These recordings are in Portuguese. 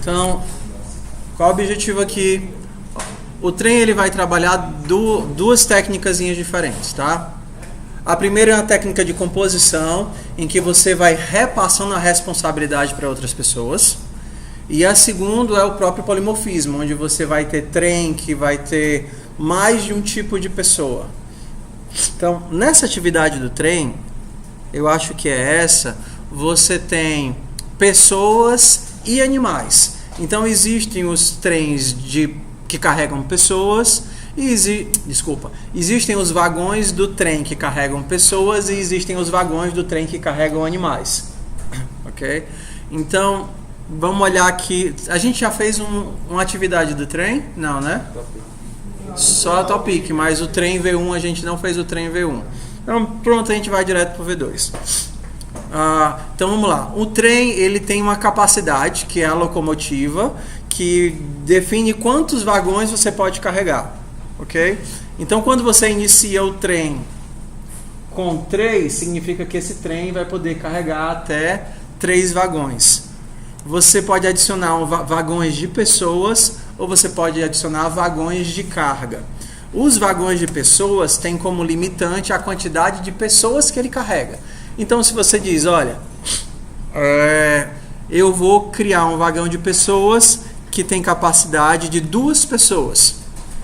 Então, qual o objetivo aqui? O trem ele vai trabalhar duas técnicas diferentes, tá? A primeira é uma técnica de composição, em que você vai repassando a responsabilidade para outras pessoas. E a segunda é o próprio polimorfismo, onde você vai ter trem que vai ter mais de um tipo de pessoa. Então, nessa atividade do trem, eu acho que é essa, você tem pessoas e animais. Então, existem os trens que carregam pessoas, existem os vagões do trem que carregam pessoas e existem os vagões do trem que carregam animais. Ok? Então, vamos olhar aqui. A gente já fez uma atividade do trem? Não, né? Só a Topic, mas o trem V1 a gente não fez o trem V1. Então, pronto, a gente vai direto para o V2. Então, vamos lá. O trem, ele tem uma capacidade, que é a locomotiva, que define quantos vagões você pode carregar. Ok? Então, quando você inicia o trem com 3, significa que esse trem vai poder carregar até 3 vagões. Você pode adicionar vagões de pessoas ou você pode adicionar vagões de carga. Os vagões de pessoas têm como limitante a quantidade de pessoas que ele carrega. Então, se você diz, olha, eu vou criar um vagão de pessoas que tem capacidade de 2 pessoas.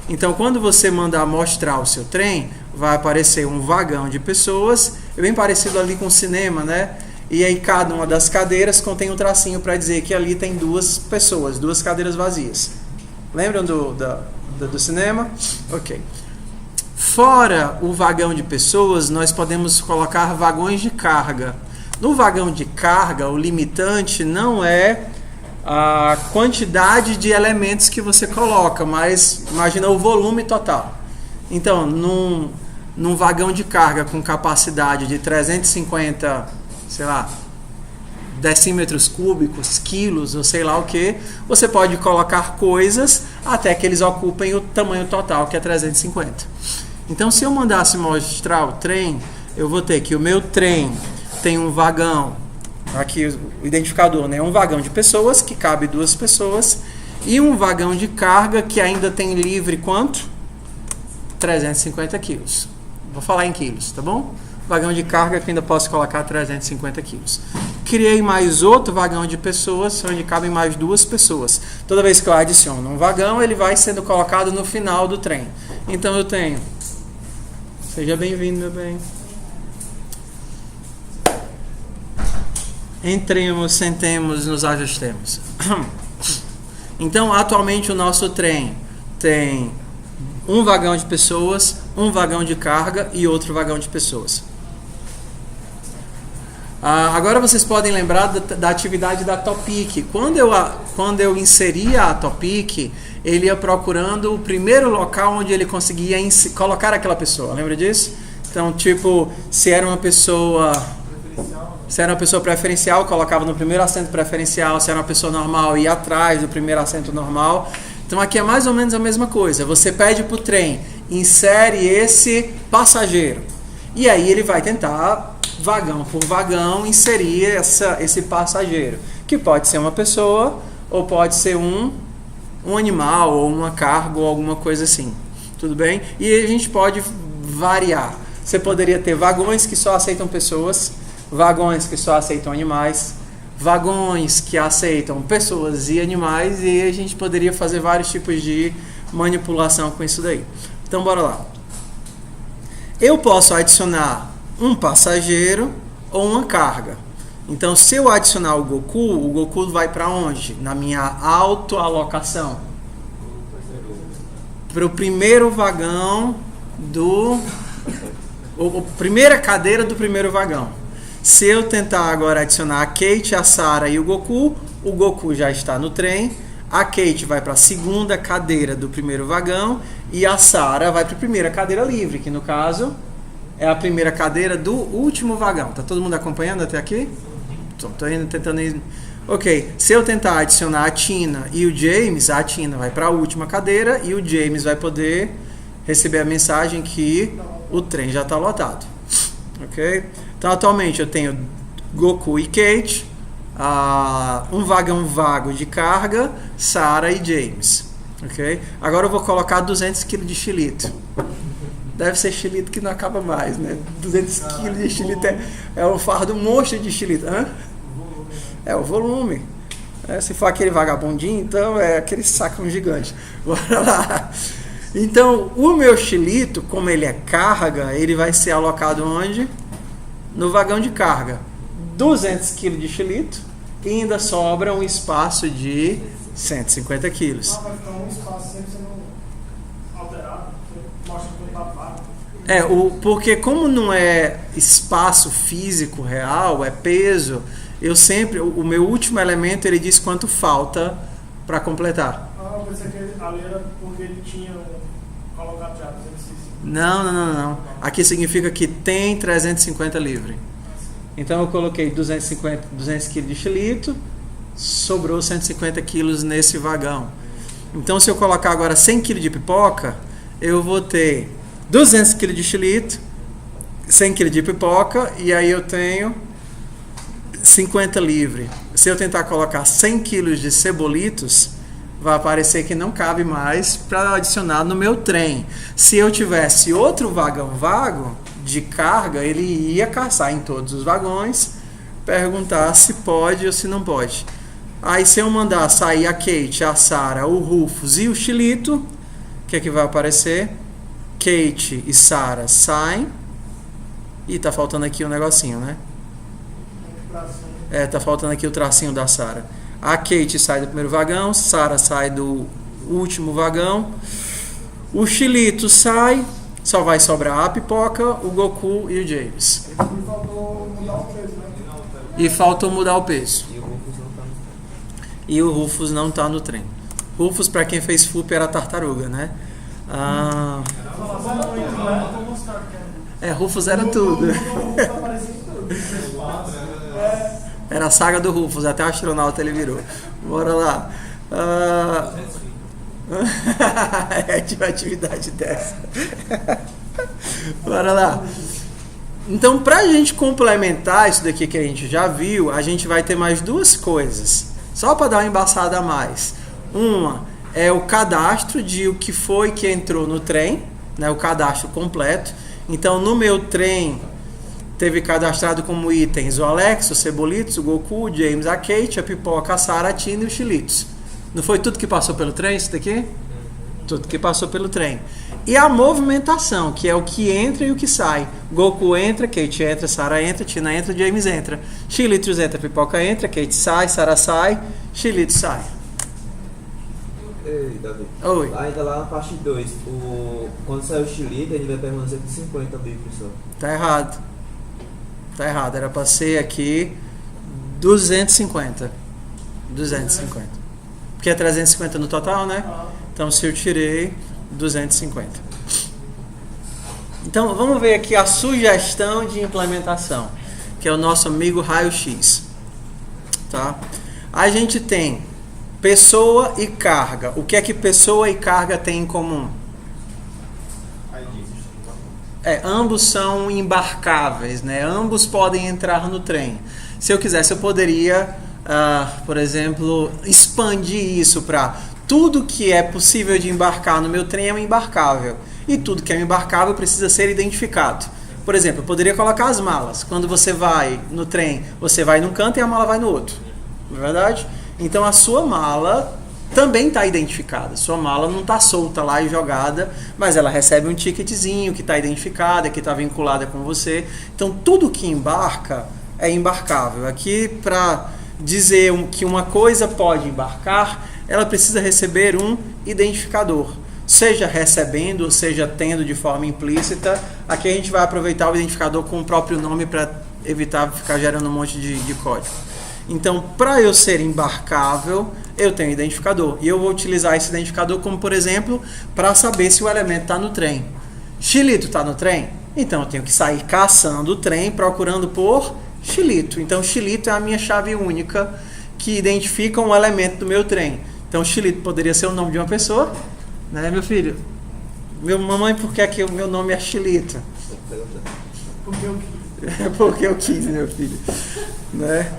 Então, quando você mandar mostrar o seu trem, vai aparecer um vagão de pessoas, é bem parecido ali com o cinema, né? E aí cada uma das cadeiras contém um tracinho para dizer que ali tem 2 pessoas, 2 cadeiras vazias. Lembram do cinema? Ok. Fora o vagão de pessoas, nós podemos colocar vagões de carga. No vagão de carga, o limitante não é a quantidade de elementos que você coloca, mas imagina o volume total. Então, num vagão de carga com capacidade de 350, sei lá, decímetros cúbicos, quilos ou sei lá o que, você pode colocar coisas até que eles ocupem o tamanho total, que é 350. Então, se eu mandasse mostrar o trem, eu vou ter que o meu trem tem um vagão, aqui o identificador, né? Um vagão de pessoas, que cabe 2 pessoas, e um vagão de carga que ainda tem livre quanto? 350 quilos. Vou falar em quilos, tá bom? Vagão de carga que ainda posso colocar 350 quilos. Criei mais outro vagão de pessoas, onde cabem mais 2 pessoas. Toda vez que eu adiciono um vagão, ele vai sendo colocado no final do trem. Então eu tenho... Seja bem-vindo, meu bem. Entremos, sentemos, nos ajustemos. Então, atualmente o nosso trem tem um vagão de pessoas, um vagão de carga e outro vagão de pessoas. Agora vocês podem lembrar da atividade da Topic. Quando eu inseria a Topic, ele ia procurando o primeiro local onde ele conseguia colocar aquela pessoa. Lembra disso? Então, tipo, se era uma pessoa preferencial, colocava no primeiro assento preferencial. Se era uma pessoa normal, ia atrás do primeiro assento normal. Então, aqui é mais ou menos a mesma coisa. Você pede para o trem, insere esse passageiro. E aí ele vai tentar, vagão por vagão, inserir esse passageiro. Que pode ser uma pessoa, ou pode ser um animal, ou uma carga, ou alguma coisa assim. Tudo bem? E a gente pode variar. Você poderia ter vagões que só aceitam pessoas, vagões que só aceitam animais, vagões que aceitam pessoas e animais, e a gente poderia fazer vários tipos de manipulação com isso daí. Então, bora lá. Eu posso adicionar um passageiro ou uma carga. Então, se eu adicionar o Goku vai para onde? Na minha autoalocação. Para o primeiro vagão primeira cadeira do primeiro vagão. Se eu tentar agora adicionar a Kate, a Sarah e o Goku já está no trem. A Kate vai para a segunda cadeira do primeiro vagão e a Sarah vai para a primeira cadeira livre, que no caso é a primeira cadeira do último vagão. Tá todo mundo acompanhando até aqui? Estou tentando ir. Ok, se eu tentar adicionar a Tina e o James, a Tina vai para a última cadeira e o James vai poder receber a mensagem que o trem já está lotado. Ok? Então, atualmente eu tenho Goku e Kate, um vagão vago de carga, Sarah e James. Okay? Agora eu vou colocar 200 kg de xilito. Deve ser xilito que não acaba mais, né? 200 kg de xilito é um fardo monstro de xilito. Hã? É o volume. Se for aquele vagabundinho, então é aquele sacão gigante. Bora lá. Então, o meu xilito, como ele é carga, ele vai ser alocado onde? No vagão de carga. 200 kg de xilito e ainda sobra um espaço de 150 quilos. Vai ficar um espaço sempre sendo alterado, mostra que não está vago. Porque como não é espaço físico real, é peso, eu sempre, o meu último elemento, ele diz quanto falta para completar. Eu pensei que ali era porque ele tinha colocado já 250. Não. Aqui significa que tem 350 livre. Então eu coloquei 200 kg de xilito, sobrou 150 quilos nesse vagão. Então se eu colocar agora 100 kg de pipoca, eu vou ter 200 kg de xilito, 100 kg de pipoca, e aí eu tenho 50 livre. Se eu tentar colocar 100 kg de cebolitos, vai aparecer que não cabe mais para adicionar no meu trem. Se eu tivesse outro vagão vago de carga, ele ia caçar em todos os vagões, perguntar se pode ou se não pode. Aí se eu mandar sair a Kate, a Sarah, o Rufus e o xilito, o que é que vai aparecer? Kate e Sarah saem. E tá faltando aqui um negocinho, né? Tá faltando aqui o tracinho da Sarah. A Kate sai do primeiro vagão, Sarah sai do último vagão, o xilito sai, só vai sobrar a pipoca, o Goku e o James. E faltou mudar o peso. E o Rufus não está no trem. Rufus, para quem fez FUP, era tartaruga, né? Rufus era tudo. Era a saga do Rufus, até o astronauta ele virou. Bora lá. Tinha uma atividade dessa. Bora lá. Então, para a gente complementar isso daqui que a gente já viu, a gente vai ter mais duas coisas. Só para dar uma embaçada a mais. Uma é o cadastro de o que foi que entrou no trem, né, o cadastro completo. Então, no meu trem, teve cadastrado como itens o Alex, o Cebolitos, o Goku, o James, a Kate, a Pipoca, a Sarah, a Tina e os Xilitos. Não foi tudo que passou pelo trem isso daqui? Tudo que passou pelo trem. E a movimentação, que é o que entra e o que sai. Goku entra, Kate entra, Sarah entra, Tina entra, James entra. Xilitos entra, Pipoca entra, Kate sai, Sarah sai, Xilitos sai. Ei, Davi. Oi. Ainda lá na parte 2, quando sair o xilito, ele vai permanecer com 50 livros só. Tá errado. Era para ser aqui 250. Porque é 350 no total, né? Então se eu tirei 250. Então vamos ver aqui a sugestão de implementação, que é o nosso amigo raio-x. Tá? A gente tem pessoa e carga. O que é que pessoa e carga têm em comum? Ambos são embarcáveis, né? Ambos podem entrar no trem. Se eu quisesse, eu poderia, por exemplo, expandir isso para tudo que é possível de embarcar no meu trem é um embarcável. E tudo que é um embarcável precisa ser identificado. Por exemplo, eu poderia colocar as malas. Quando você vai no trem, você vai num canto e a mala vai no outro. Não é verdade? Então a sua mala também está identificada. Sua mala não está solta lá e jogada, mas ela recebe um ticketzinho que está identificada, que está vinculada com você. Então tudo que embarca é embarcável. Aqui, para dizer que uma coisa pode embarcar, ela precisa receber um identificador. Seja recebendo, ou seja tendo de forma implícita. Aqui a gente vai aproveitar o identificador com o próprio nome para evitar ficar gerando um monte de código. Então, para eu ser embarcável, eu tenho identificador. E eu vou utilizar esse identificador como, por exemplo, para saber se o elemento está no trem. Xilito está no trem? Então, eu tenho que sair caçando o trem, procurando por xilito. Então, xilito é a minha chave única que identifica um elemento do meu trem. Então, xilito poderia ser o nome de uma pessoa, né, meu filho? Mamãe, por que é que o meu nome é Xilito? Porque eu quis. Porque eu quis, meu filho. Né?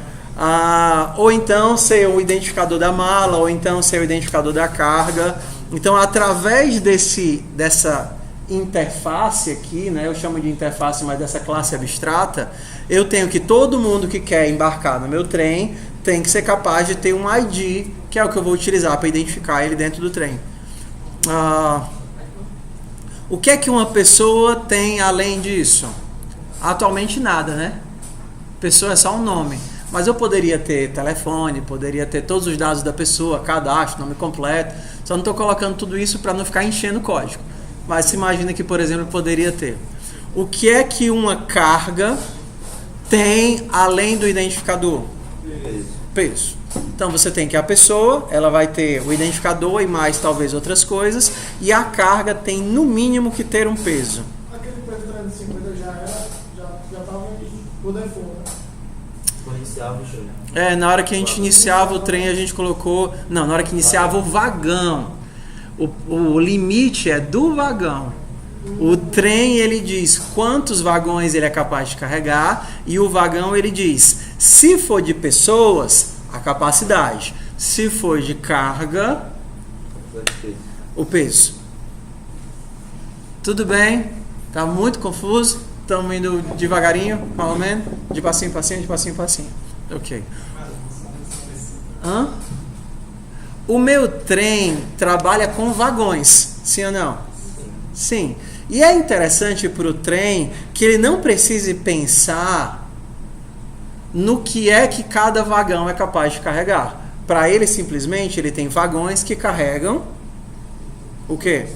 Ou então ser o identificador da mala, ou então ser o identificador da carga. Então, através dessa interface aqui, né, eu chamo de interface, mas dessa classe abstrata, eu tenho que todo mundo que quer embarcar no meu trem tem que ser capaz de ter um ID, que é o que eu vou utilizar para identificar ele dentro do trem. O que é que uma pessoa tem além disso? Atualmente nada, né? Pessoa é só um nome. Mas eu poderia ter telefone, poderia ter todos os dados da pessoa, cadastro, nome completo. Só não estou colocando tudo isso para não ficar enchendo o código. Mas se imagina que, por exemplo, poderia ter. O que é que uma carga tem além do identificador? Peso. Então você tem que a pessoa, ela vai ter o identificador e mais talvez outras coisas, e a carga tem no mínimo que ter um peso. Aquele peso 350 já estava por default, né? Na hora que a gente iniciava o trem, a gente colocou... Não, na hora que iniciava o vagão. O limite é do vagão. O trem, ele diz quantos vagões ele é capaz de carregar, e o vagão, ele diz, se for de pessoas, a capacidade. Se for de carga, o peso. Tudo bem? Tá muito confuso? Estamos indo devagarinho, mais ou menos? De passinho em passinho, de passinho em passinho. Ok. O meu trem trabalha com vagões, sim ou não? Sim. E é interessante para o trem que ele não precise pensar no que é que cada vagão é capaz de carregar. Para ele, simplesmente, ele tem vagões que carregam o quê?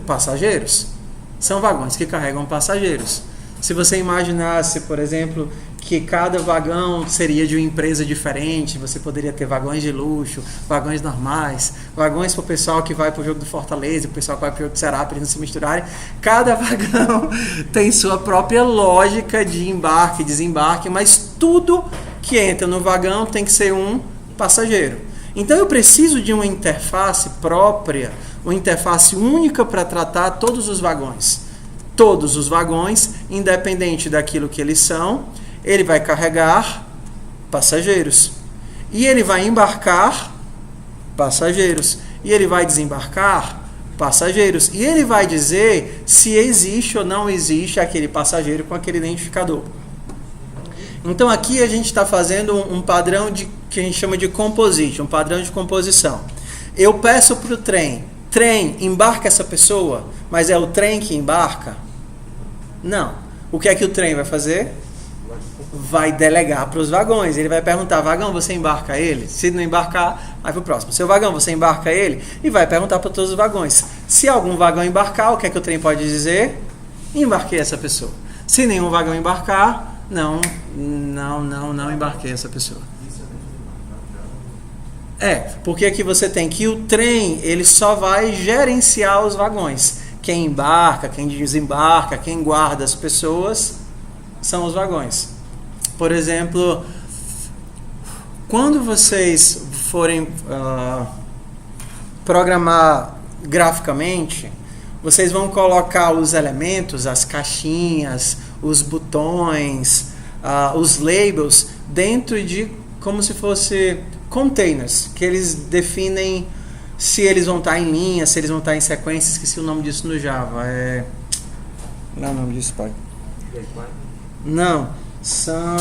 Passageiros. São vagões que carregam passageiros. Se você imaginasse, por exemplo, que cada vagão seria de uma empresa diferente, você poderia ter vagões de luxo, vagões normais, vagões para o pessoal que vai para o jogo do Fortaleza, o pessoal que vai para o jogo do Ceará, para eles não se misturarem. Cada vagão tem sua própria lógica de embarque e desembarque, mas tudo que entra no vagão tem que ser um passageiro. Então eu preciso de uma interface própria, uma interface única para tratar todos os vagões. Todos os vagões, independente daquilo que eles são, ele vai carregar passageiros. E ele vai embarcar passageiros. E ele vai desembarcar passageiros. E ele vai dizer se existe ou não existe aquele passageiro com aquele identificador. Então aqui a gente está fazendo um padrão que a gente chama de composite, um padrão de composição. Eu peço para o trem, embarca essa pessoa, mas é o trem que embarca? Não. O que é que o trem vai fazer? Vai delegar para os vagões. Ele vai perguntar, vagão, você embarca ele? Se não embarcar, vai para o próximo. Seu vagão, você embarca ele? E vai perguntar para todos os vagões. Se algum vagão embarcar, o que é que o trem pode dizer? Embarquei essa pessoa. Se nenhum vagão embarcar, não embarquei essa pessoa. Porque aqui você tem que o trem, ele só vai gerenciar os vagões. Quem embarca, quem desembarca, quem guarda as pessoas são os vagões. Por exemplo, quando vocês forem programar graficamente, vocês vão colocar os elementos, as caixinhas, os botões, os labels dentro de como se fosse containers, que eles definem se eles vão estar em linha, se eles vão estar em sequência. Esqueci o nome disso no Java. Não é o nome disso, pai? Não, são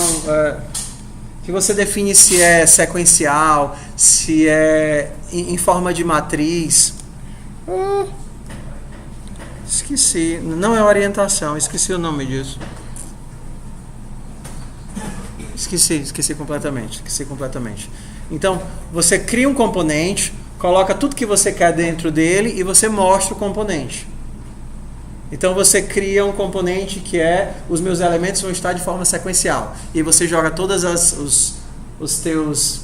que você define se é sequencial, se é em forma de matriz. Esqueci, não é orientação, esqueci o nome disso. Esqueci completamente. Então, você cria um componente, coloca tudo que você quer dentro dele e você mostra o componente. Então você cria um componente que os meus elementos vão estar de forma sequencial. E você joga todas os teus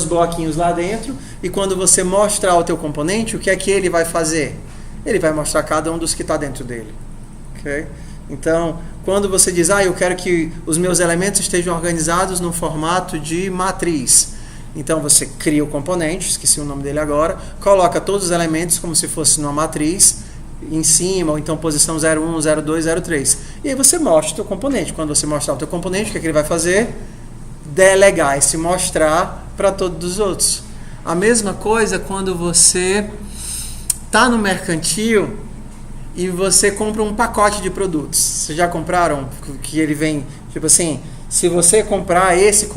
bloquinhos lá dentro, e quando você mostrar o teu componente, o que é que ele vai fazer? Ele vai mostrar cada um dos que está dentro dele. Okay? Então, quando você diz, eu quero que os meus elementos estejam organizados no formato de matriz. Então você cria o componente, esqueci o nome dele agora, coloca todos os elementos como se fosse numa matriz, em cima, ou então posição 01, 02, 03. E aí você mostra o teu componente. Quando você mostrar o teu componente, o que é que ele vai fazer? delegar e se mostrar para todos os outros. A mesma coisa quando você está no mercantil e você compra um pacote de produtos. Vocês já compraram? Que ele vem, tipo assim, se você comprar esse,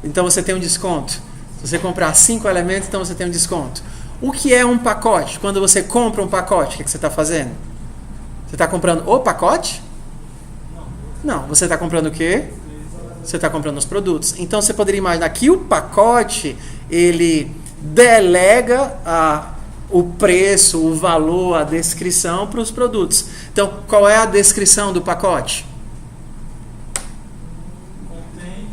então você tem um desconto. Se você comprar 5 elementos, então você tem um desconto. O que é um pacote? Quando você compra um pacote, o que você está fazendo? Você está comprando o pacote? Não. Você está comprando o quê? Você está comprando os produtos. Então você poderia imaginar que o pacote, ele delega o preço, o valor, a descrição para os produtos. Então, qual é a descrição do pacote? Contém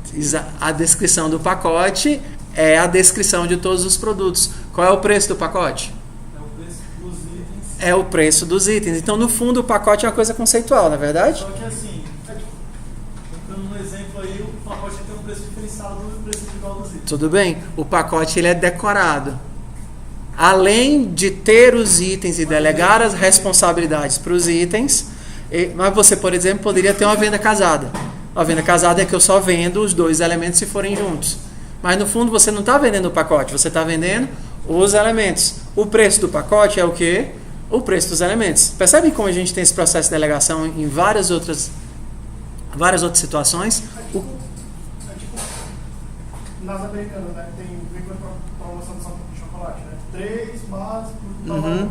3. A descrição do pacote é a descrição de todos os produtos. Qual é o preço do pacote? É o preço dos itens. É o preço dos itens. Então, no fundo, o pacote é uma coisa conceitual, não é verdade? Só que assim, dando um exemplo aí, o pacote tem um preço diferenciado do preço individual dos itens. Tudo bem? O pacote ele é decorado. Além de ter os itens e delegar as responsabilidades para os itens, mas você, por exemplo, poderia ter uma venda casada. A venda casada é que eu só vendo os 2 elementos se forem juntos. Mas no fundo você não está vendendo o pacote, você está vendendo os elementos. O preço do pacote é o quê? O preço dos elementos. Percebe como a gente tem esse processo de delegação em várias outras situações? Nas americanas, né? Vem com a promoção de chocolate, né? 3 básicos por tal Uhum. valor.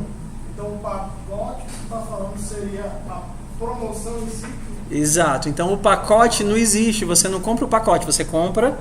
Então o pacote que você está falando seria a promoção em si. Exato. Então o pacote não existe. Você não compra o pacote, você compra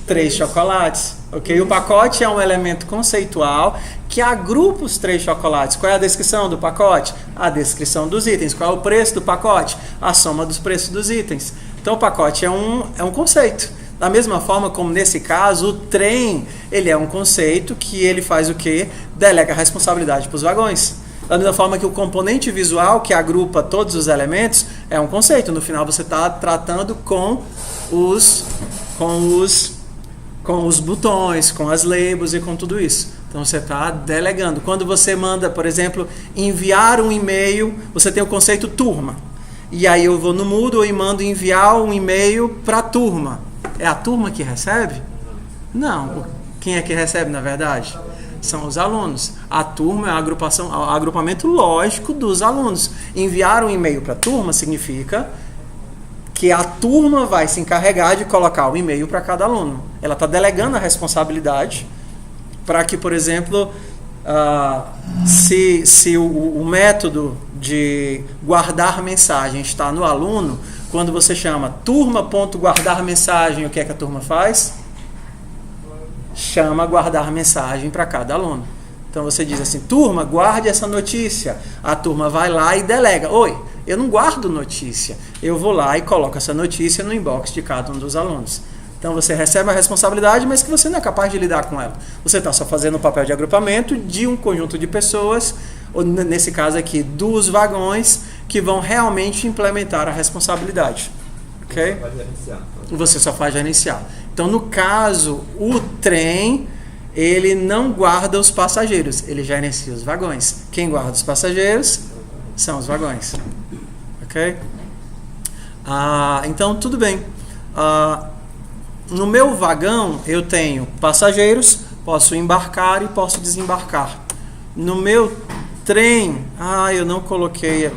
3 chocolates. Ok? O pacote é um elemento conceitual que agrupa os 3 chocolates. Qual é a descrição do pacote? A descrição dos itens. Qual é o preço do pacote? A soma dos preços dos itens. Então o pacote é um conceito. Da mesma forma como nesse caso, o trem, ele é um conceito que ele faz o quê? Delega a responsabilidade para os vagões. Da mesma forma que o componente visual, que agrupa todos os elementos, é um conceito. No final você está tratando com os botões, com as labels e com tudo isso. Então você está delegando. Quando você manda, por exemplo, enviar um e-mail, você tem o conceito turma. E aí eu vou no Moodle e mando enviar um e-mail para a turma. É a turma que recebe? Não. Quem é que recebe, na verdade? São os alunos. A turma é o agrupamento lógico dos alunos. Enviar um e-mail para a turma significa que a turma vai se encarregar de colocar o e-mail para cada aluno. Ela está delegando a responsabilidade para que, por exemplo, se o método de guardar mensagem está no aluno, quando você chama turma.guardar mensagem, o que é que a turma faz? Chama guardar mensagem para cada aluno. Então você diz assim, turma, guarde essa notícia. A turma vai lá e delega. Oi, eu não guardo notícia. Eu vou lá e coloco essa notícia no inbox de cada um dos alunos. Então você recebe a responsabilidade, mas que você não é capaz de lidar com ela. Você está só fazendo o papel de agrupamento de um conjunto de pessoas, ou nesse caso aqui, dos vagões, que vão realmente implementar a responsabilidade. Ok? Você só faz gerenciar. Então, no caso, o trem, ele não guarda os passageiros, ele gerencia os vagões. Quem guarda os passageiros são os vagões. Ok? Então, tudo bem. No meu vagão, eu tenho passageiros, posso embarcar e posso desembarcar. No meu trem, eu não coloquei,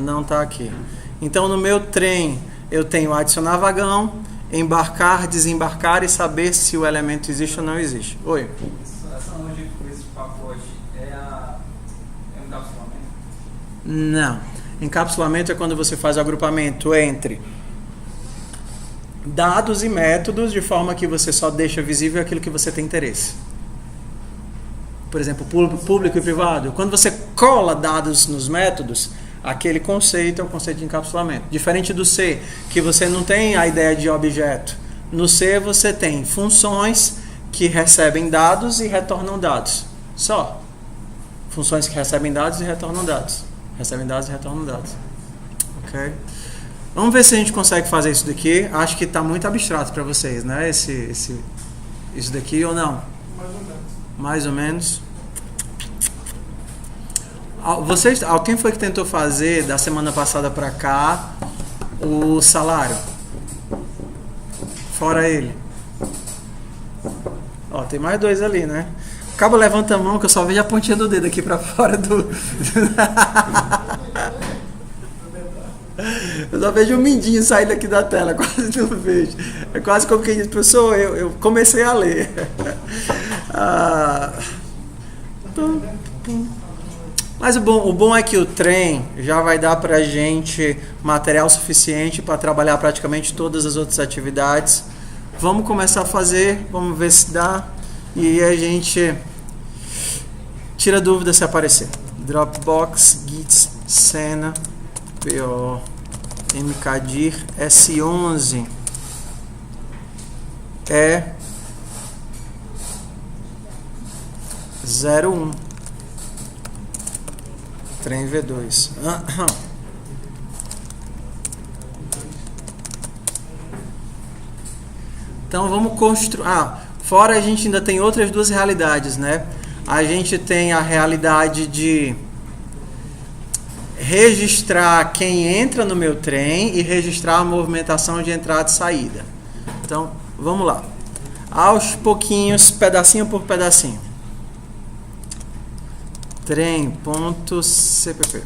não está aqui. Então, no meu trem, eu tenho adicionar vagão, embarcar, desembarcar e saber se o elemento existe ou não existe. Oi? Essa lógica com esse pacote é um encapsulamento? Não. Encapsulamento é quando você faz o agrupamento entre dados e métodos de forma que você só deixa visível aquilo que você tem interesse. Por exemplo, público e privado. Quando você cola dados nos métodos, aquele conceito é o conceito de encapsulamento. Diferente do C, que você não tem a ideia de objeto. No C você tem funções que recebem dados e retornam dados. Só. Funções que recebem dados e retornam dados. Recebem dados e retornam dados. Ok? Vamos ver se a gente consegue fazer isso daqui. Acho que está muito abstrato para vocês, né? Isso daqui ou não? Mais ou menos. Alguém foi que tentou fazer da semana passada para cá O salário. Fora ele. Ó, tem mais 2 ali, né? Acaba levanta a mão que eu só vejo a pontinha do dedo aqui pra fora do... Eu só vejo um mindinho saindo aqui da tela, quase não vejo. É quase como quem diz, professor, eu comecei a ler. Mas o bom é que o trem já vai dar pra gente material suficiente para trabalhar praticamente todas as outras atividades. Vamos começar a fazer, vamos ver se dá. E aí a gente tira dúvida se aparecer. Dropbox, Git, Sena, PO, Mkdir, S11 é 01. Trem V2. Então vamos construir. Fora a gente ainda tem outras 2 realidades, né? A gente tem a realidade de registrar quem entra no meu trem e registrar a movimentação de entrada e saída. Então, vamos lá. Aos pouquinhos, pedacinho por pedacinho. Trem.cpp.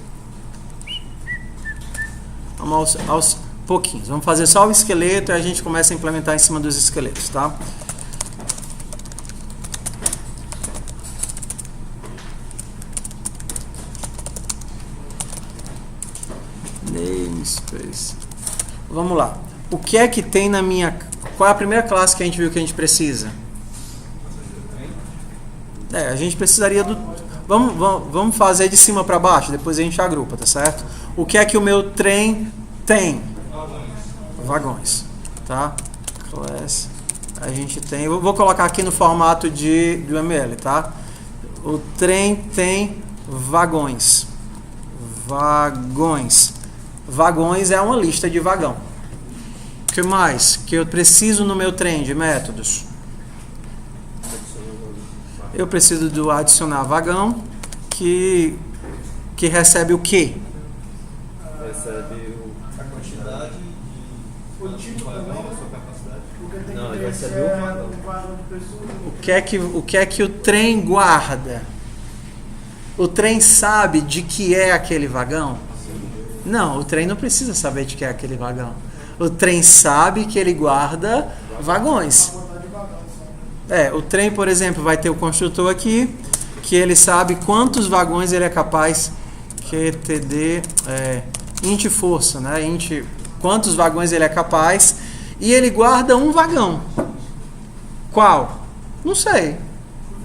Vamos aos pouquinhos. Vamos fazer só o esqueleto e a gente começa a implementar em cima dos esqueletos, tá? Namespace. Vamos lá. O que é que tem na minha... Qual é a primeira classe que a gente viu que a gente precisa? A gente precisaria do... Vamos fazer de cima para baixo, depois a gente agrupa, tá certo? O que é que o meu trem tem? Vagões. Tá? Class. A gente tem... Eu vou colocar aqui no formato do ML, tá? O trem tem vagões. Vagões. Vagões é uma lista de vagão. O que mais que eu preciso no meu trem de métodos? Eu preciso do adicionar vagão, que recebe o quê? Recebe a quantidade O tipo também, porque tem Não, que ele ter recebeu um vagão. um vagão de pessoas. O que é que o trem guarda? O trem sabe de que é aquele vagão? Não, o trem não precisa saber de que é aquele vagão. O trem sabe que ele guarda vagões. O trem, por exemplo, vai ter o construtor aqui, que ele sabe quantos vagões ele é capaz, QTD, int força, né? Quantos vagões ele é capaz, e ele guarda um vagão. Qual? Não sei.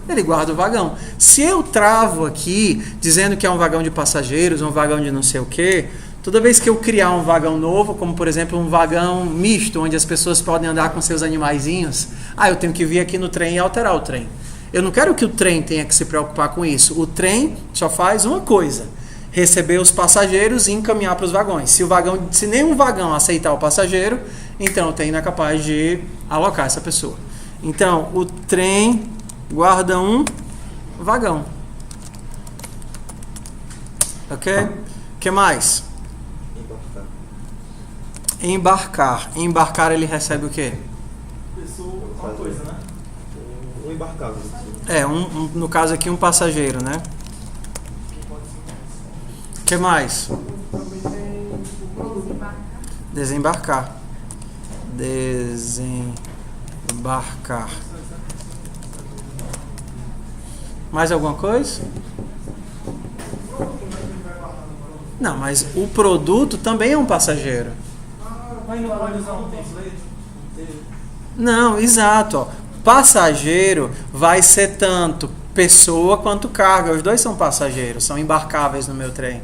Ele guarda o vagão. Se eu travo aqui, dizendo que é um vagão de passageiros, um vagão de não sei o quê, toda vez que eu criar um vagão novo, como por exemplo um vagão misto, onde as pessoas podem andar com seus animaizinhos, eu tenho que vir aqui no trem e alterar o trem. Eu não quero que o trem tenha que se preocupar com isso. O trem só faz uma coisa: receber os passageiros e encaminhar para os vagões. Se nenhum vagão aceitar o passageiro, então o trem não é capaz de alocar essa pessoa. Então, o trem guarda um vagão. Ok? O que mais? Embarcar. Embarcar, ele recebe o quê? Uma coisa, né? Um embarcável. No caso aqui, um passageiro, né? O que mais? Também tem o produto. Desembarcar. Desembarcar. Mais alguma coisa? Não, mas o produto também é um passageiro. Mas não pode usar um template? Não, exato. Ó. Passageiro vai ser tanto pessoa quanto carga. Os dois são passageiros, são embarcáveis no meu trem.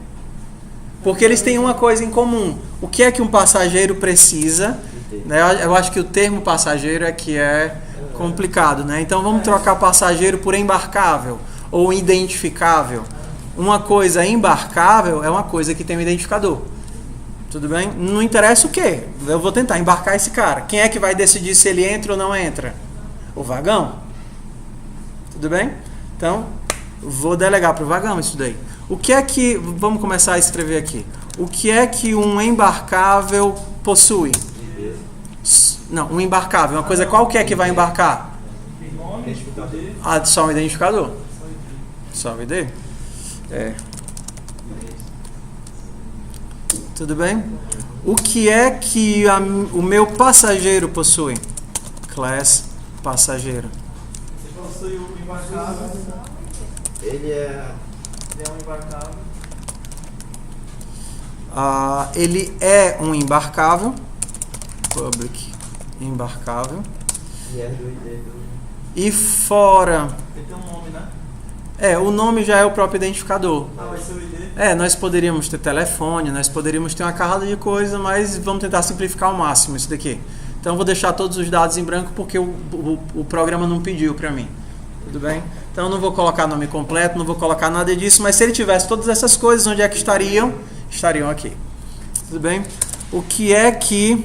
Porque eles têm uma coisa em comum. O que é que um passageiro precisa? Né? Eu acho que o termo passageiro é que é complicado, né? Então vamos trocar passageiro por embarcável ou identificável. Uma coisa embarcável é uma coisa que tem um identificador. Tudo bem? Não interessa o quê? Eu vou tentar embarcar esse cara. Quem é que vai decidir se ele entra ou não entra? O vagão. Tudo bem? Então, vou delegar para o vagão isso daí. O que é que... Vamos começar a escrever aqui. O que é que um embarcável possui? ID. Não, um embarcável. Uma coisa qualquer que vai embarcar? Nome, Identificador. ID, Ah, só um identificador? Só o ID? É. Tudo bem? O que é que o meu passageiro possui? Class passageiro. você possui o embarcável. Ele é Ele é um embarcável. Ele é um embarcável. Public embarcável. e é do ID do... E fora... Ele tem um nome, né? o nome já é o próprio identificador. Ah, vai ser o ID. Nós poderíamos ter telefone, nós poderíamos ter uma carrada de coisa, mas vamos tentar simplificar ao máximo isso daqui. Então eu vou deixar todos os dados em branco porque o programa não pediu para mim. Tudo bem? Então eu não vou colocar nome completo, não vou colocar nada disso, mas se ele tivesse todas essas coisas, onde é que estariam? Estariam aqui. Tudo bem? O que é que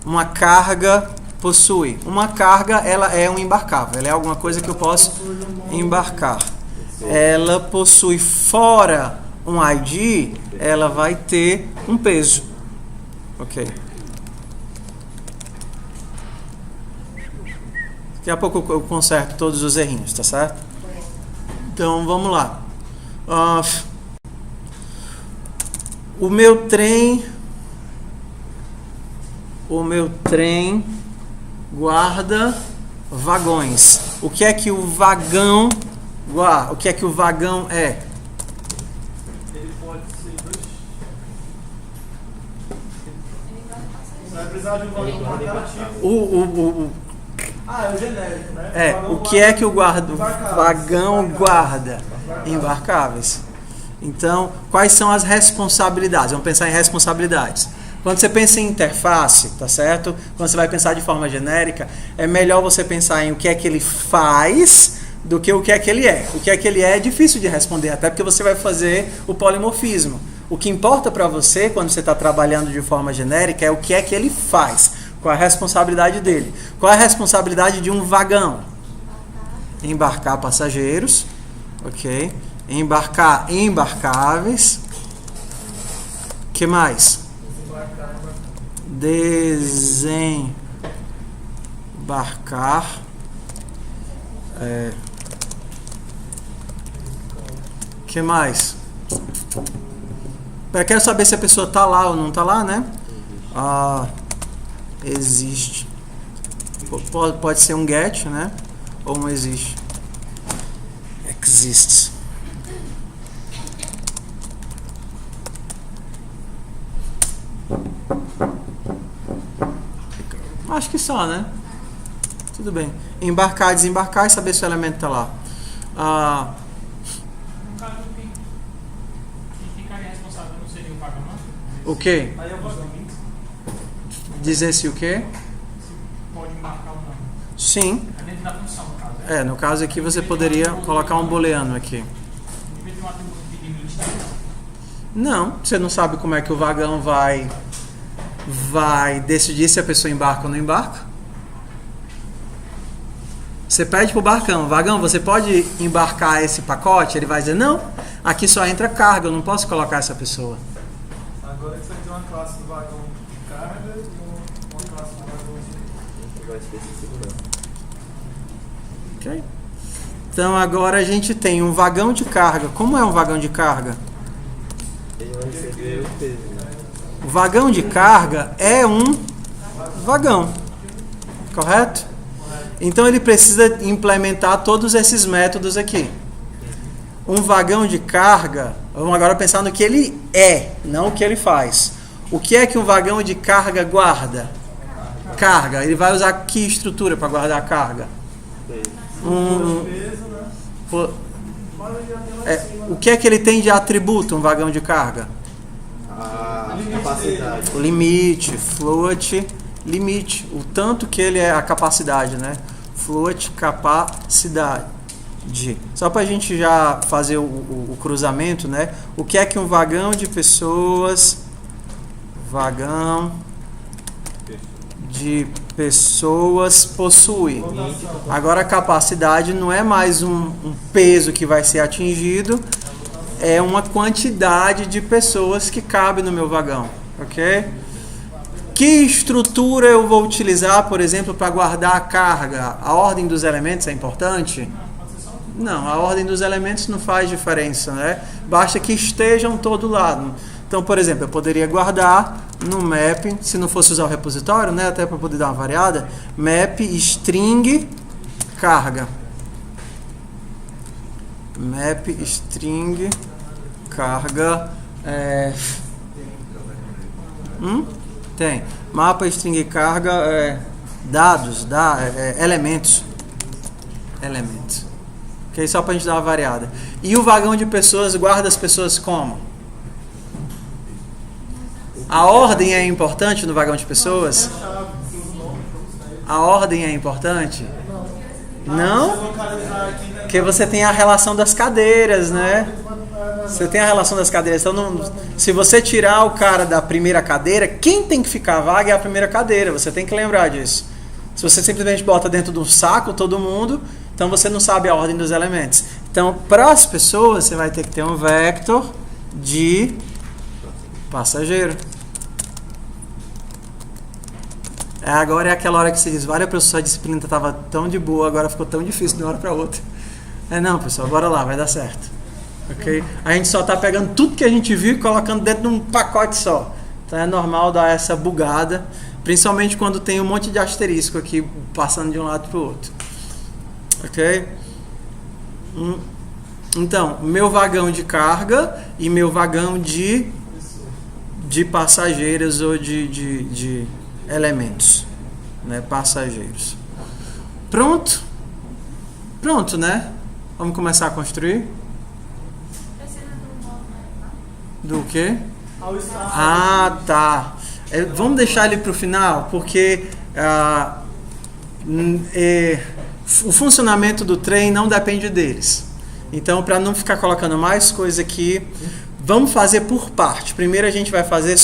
uma carga possui? Uma carga, ela é um embarcável, ela é alguma coisa que eu posso embarcar. Ela possui fora um ID, ela vai ter um peso. Ok. Daqui a pouco eu conserto todos os errinhos, tá certo? Então vamos lá. O meu trem guarda vagões. O que é que o vagão guarda? O que é que o vagão é? Ele pode ser dois. Você vai precisar de um vagão para cada tipo. É o genérico, né? Vagão O que é que o embarcáveis. vagão guarda? Embarcáveis. Então, quais são as responsabilidades? Vamos pensar em responsabilidades. Quando você pensa em interface, tá certo? Quando você vai pensar de forma genérica, é melhor você pensar em o que é que ele faz do que o que é que ele é. O que é que ele é difícil de responder, até porque você vai fazer o polimorfismo. O que importa para você, quando você está trabalhando de forma genérica, é o que é que ele faz. Qual é a responsabilidade dele? Qual é a responsabilidade de um vagão? Embarcar passageiros, ok? Embarcar embarcáveis. Que mais? Desembarcar. Que mais? Eu quero saber se a pessoa está lá ou não está lá, né? Existe. Pode ser um get, né? Ou um existe. Exists. Acho que só, né? Tudo bem. Embarcar, desembarcar e saber se o elemento está lá. No caso, quem ficaria responsável não seria o vagão, não? O quê? Aí eu vou Dizer se o quê? Pode embarcar ou não. Sim. É dentro da função, no caso. No caso aqui você poderia colocar um booleano aqui. Devia ter um atributo de limite. Não, você não sabe como é que o vagão vai decidir se a pessoa embarca ou não embarca. Você pede pro vagão, você pode embarcar esse pacote? Ele vai dizer, não, aqui só entra carga, eu não posso colocar essa pessoa. Agora você vai ter uma classe do vagão de carga e uma classe do vagão de... vai especificar. Ok? Então agora a gente tem um vagão de carga. Como é um vagão de carga? Ele vai receber o peso. O vagão de carga é um vagão, correto? Então ele precisa implementar todos esses métodos aqui. Um vagão de carga, vamos agora pensar no que ele é, não o que ele faz. O que é que um vagão de carga guarda? Carga. Ele vai usar que estrutura para guardar a carga? peso, né? Mas já tem lá em cima. O que é que ele tem de atributo, um vagão de carga? A capacidade. O limite, float, limite. O tanto que ele é a capacidade, né? Float, capacidade. Só para a gente já fazer o cruzamento, né? O que é que um vagão de pessoas... Vagão de pessoas possui. Agora a capacidade não é mais um peso que vai ser atingido, é uma quantidade de pessoas que cabe no meu vagão, ok? Que estrutura eu vou utilizar, por exemplo, para guardar a carga? A ordem dos elementos é importante? Não, a ordem dos elementos não faz diferença, né? Basta que estejam todo lado. Então, por exemplo, eu poderia guardar no map, se não fosse usar o repositório, né, até para poder dar uma variada, map string carga. Map string carga tem. Mapa string carga dados, elementos. Elementos. Ok? Só para a gente dar uma variada. E o vagão de pessoas guarda as pessoas como? A ordem é importante no vagão de pessoas? A ordem é importante? Não? Porque você tem a relação das cadeiras, né? Você tem a relação das cadeiras. Então, se você tirar o cara da primeira cadeira, quem tem que ficar vaga é a primeira cadeira. Você tem que lembrar disso. Se você simplesmente bota dentro de um saco todo mundo, então você não sabe a ordem dos elementos. Então, para as pessoas, você vai ter que ter um vector de passageiro. Agora é aquela hora que você diz, olha, professor, a disciplina estava tão de boa, agora ficou tão difícil de uma hora para outra. Não, pessoal, bora lá, vai dar certo. Okay? A gente só está pegando tudo que a gente viu e colocando dentro de um pacote só. Então é normal dar essa bugada, principalmente quando tem um monte de asterisco aqui passando de um lado para o outro. Ok? Então, meu vagão de carga e meu vagão de passageiros ou de elementos, né? Passageiros. Pronto? Pronto, né? Vamos começar a construir? Do quê? Ah, tá. Vamos deixar ele para o final, porque o funcionamento do trem não depende deles. Então, para não ficar colocando mais coisa aqui, vamos fazer por parte. Primeiro a gente vai fazer...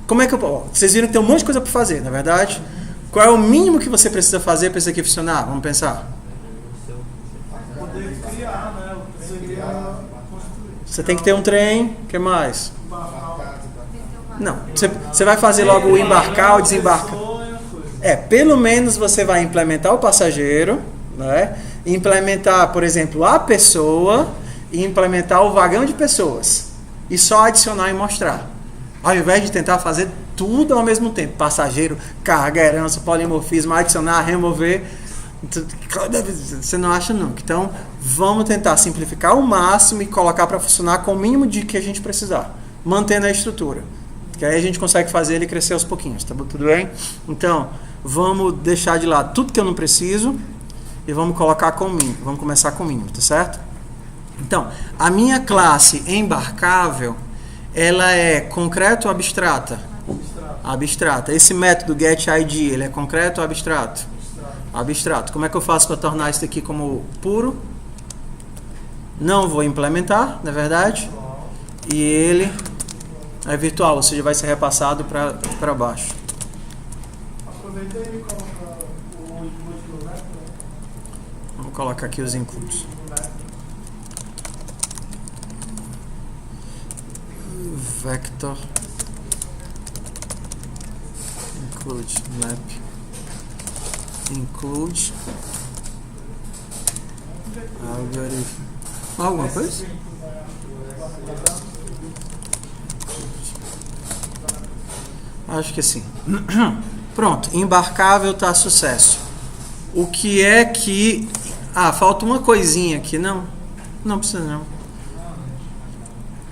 Como é que vocês viram que tem um monte de coisa para fazer, na verdade? Qual é o mínimo que você precisa fazer para isso aqui funcionar? Vamos pensar. Poder criar, né? Você tem que ter um trem. O que mais? Não. Você vai fazer logo o embarcar, o desembarcar. Pelo menos você vai implementar o passageiro, né? Implementar, por exemplo, a pessoa e implementar o vagão de pessoas. E só adicionar e mostrar. Ao invés de tentar fazer tudo ao mesmo tempo. Passageiro, carga, herança, polimorfismo, adicionar, remover. Você não acha nunca. Então, vamos tentar simplificar ao máximo e colocar para funcionar com o mínimo de que a gente precisar. Mantendo a estrutura. Que aí a gente consegue fazer ele crescer aos pouquinhos. Tá tudo bem? Então, vamos deixar de lado tudo que eu não preciso e vamos colocar com o mínimo. Vamos começar com o mínimo, tá certo? Então, a minha classe embarcável, ela é concreto ou abstrata? Abstrata. Esse método getID, ele é concreto ou abstrato? Abstrato. Como é que eu faço para tornar isso aqui como puro? Não vou implementar, na verdade. E ele é virtual, ou seja, vai ser repassado para baixo. Aproveita e coloca o input, né? Vamos colocar aqui os inputs. Vector include map include algoritmo. Alguma coisa? Acho que sim. Pronto, embarcável tá sucesso. O que é que... falta uma coisinha aqui. Não precisa não.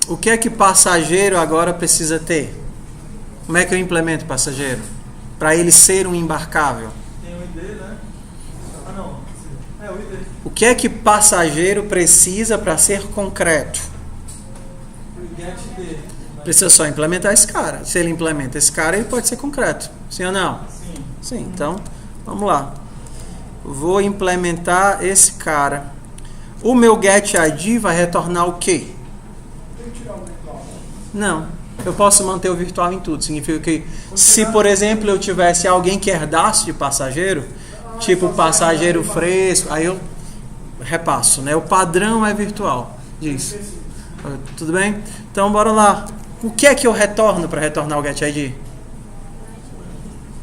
O que é que passageiro agora precisa ter? Como é que eu implemento passageiro? Para ele ser um embarcável. Tem o ID, né? Não. O ID. O que é que passageiro precisa para ser concreto? GetD. Precisa só implementar esse cara. Se ele implementa esse cara, ele pode ser concreto. Sim ou não? Sim. Sim, então, vamos lá. Vou implementar esse cara. O meu getID vai retornar o quê? Tem que tirar o virtual. Não. Eu posso manter o virtual em tudo. Significa que se, por exemplo, eu tivesse alguém que herdasse de passageiro, tipo passageiro fresco, aí eu repasso, né? O padrão é virtual. Diz. Tudo bem? Então, bora lá. O que é que eu retorno para retornar o GetID?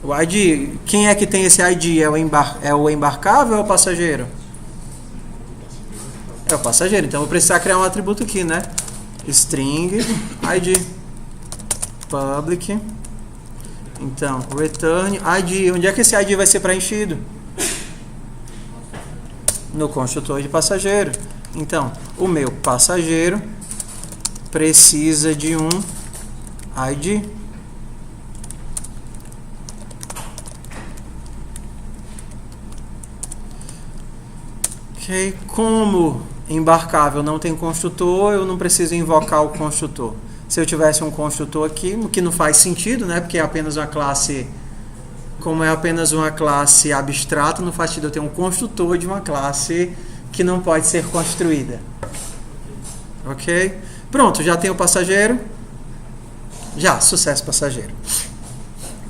O ID. Quem é que tem esse ID? É o embarcável ou é o passageiro? É o passageiro. Então, eu vou precisar criar um atributo aqui, né? String ID public. Então, return ID. Onde é que esse ID vai ser preenchido? No construtor de passageiro. Então, o meu passageiro precisa de um ID. Ok? Como embarcável não tem construtor, eu não preciso invocar o construtor. Se eu tivesse um construtor aqui, o que não faz sentido, né? Porque é apenas uma classe, como é apenas uma classe abstrata, não faz sentido eu ter um construtor de uma classe que não pode ser construída. Ok? Pronto, já tem o passageiro. Já, sucesso passageiro.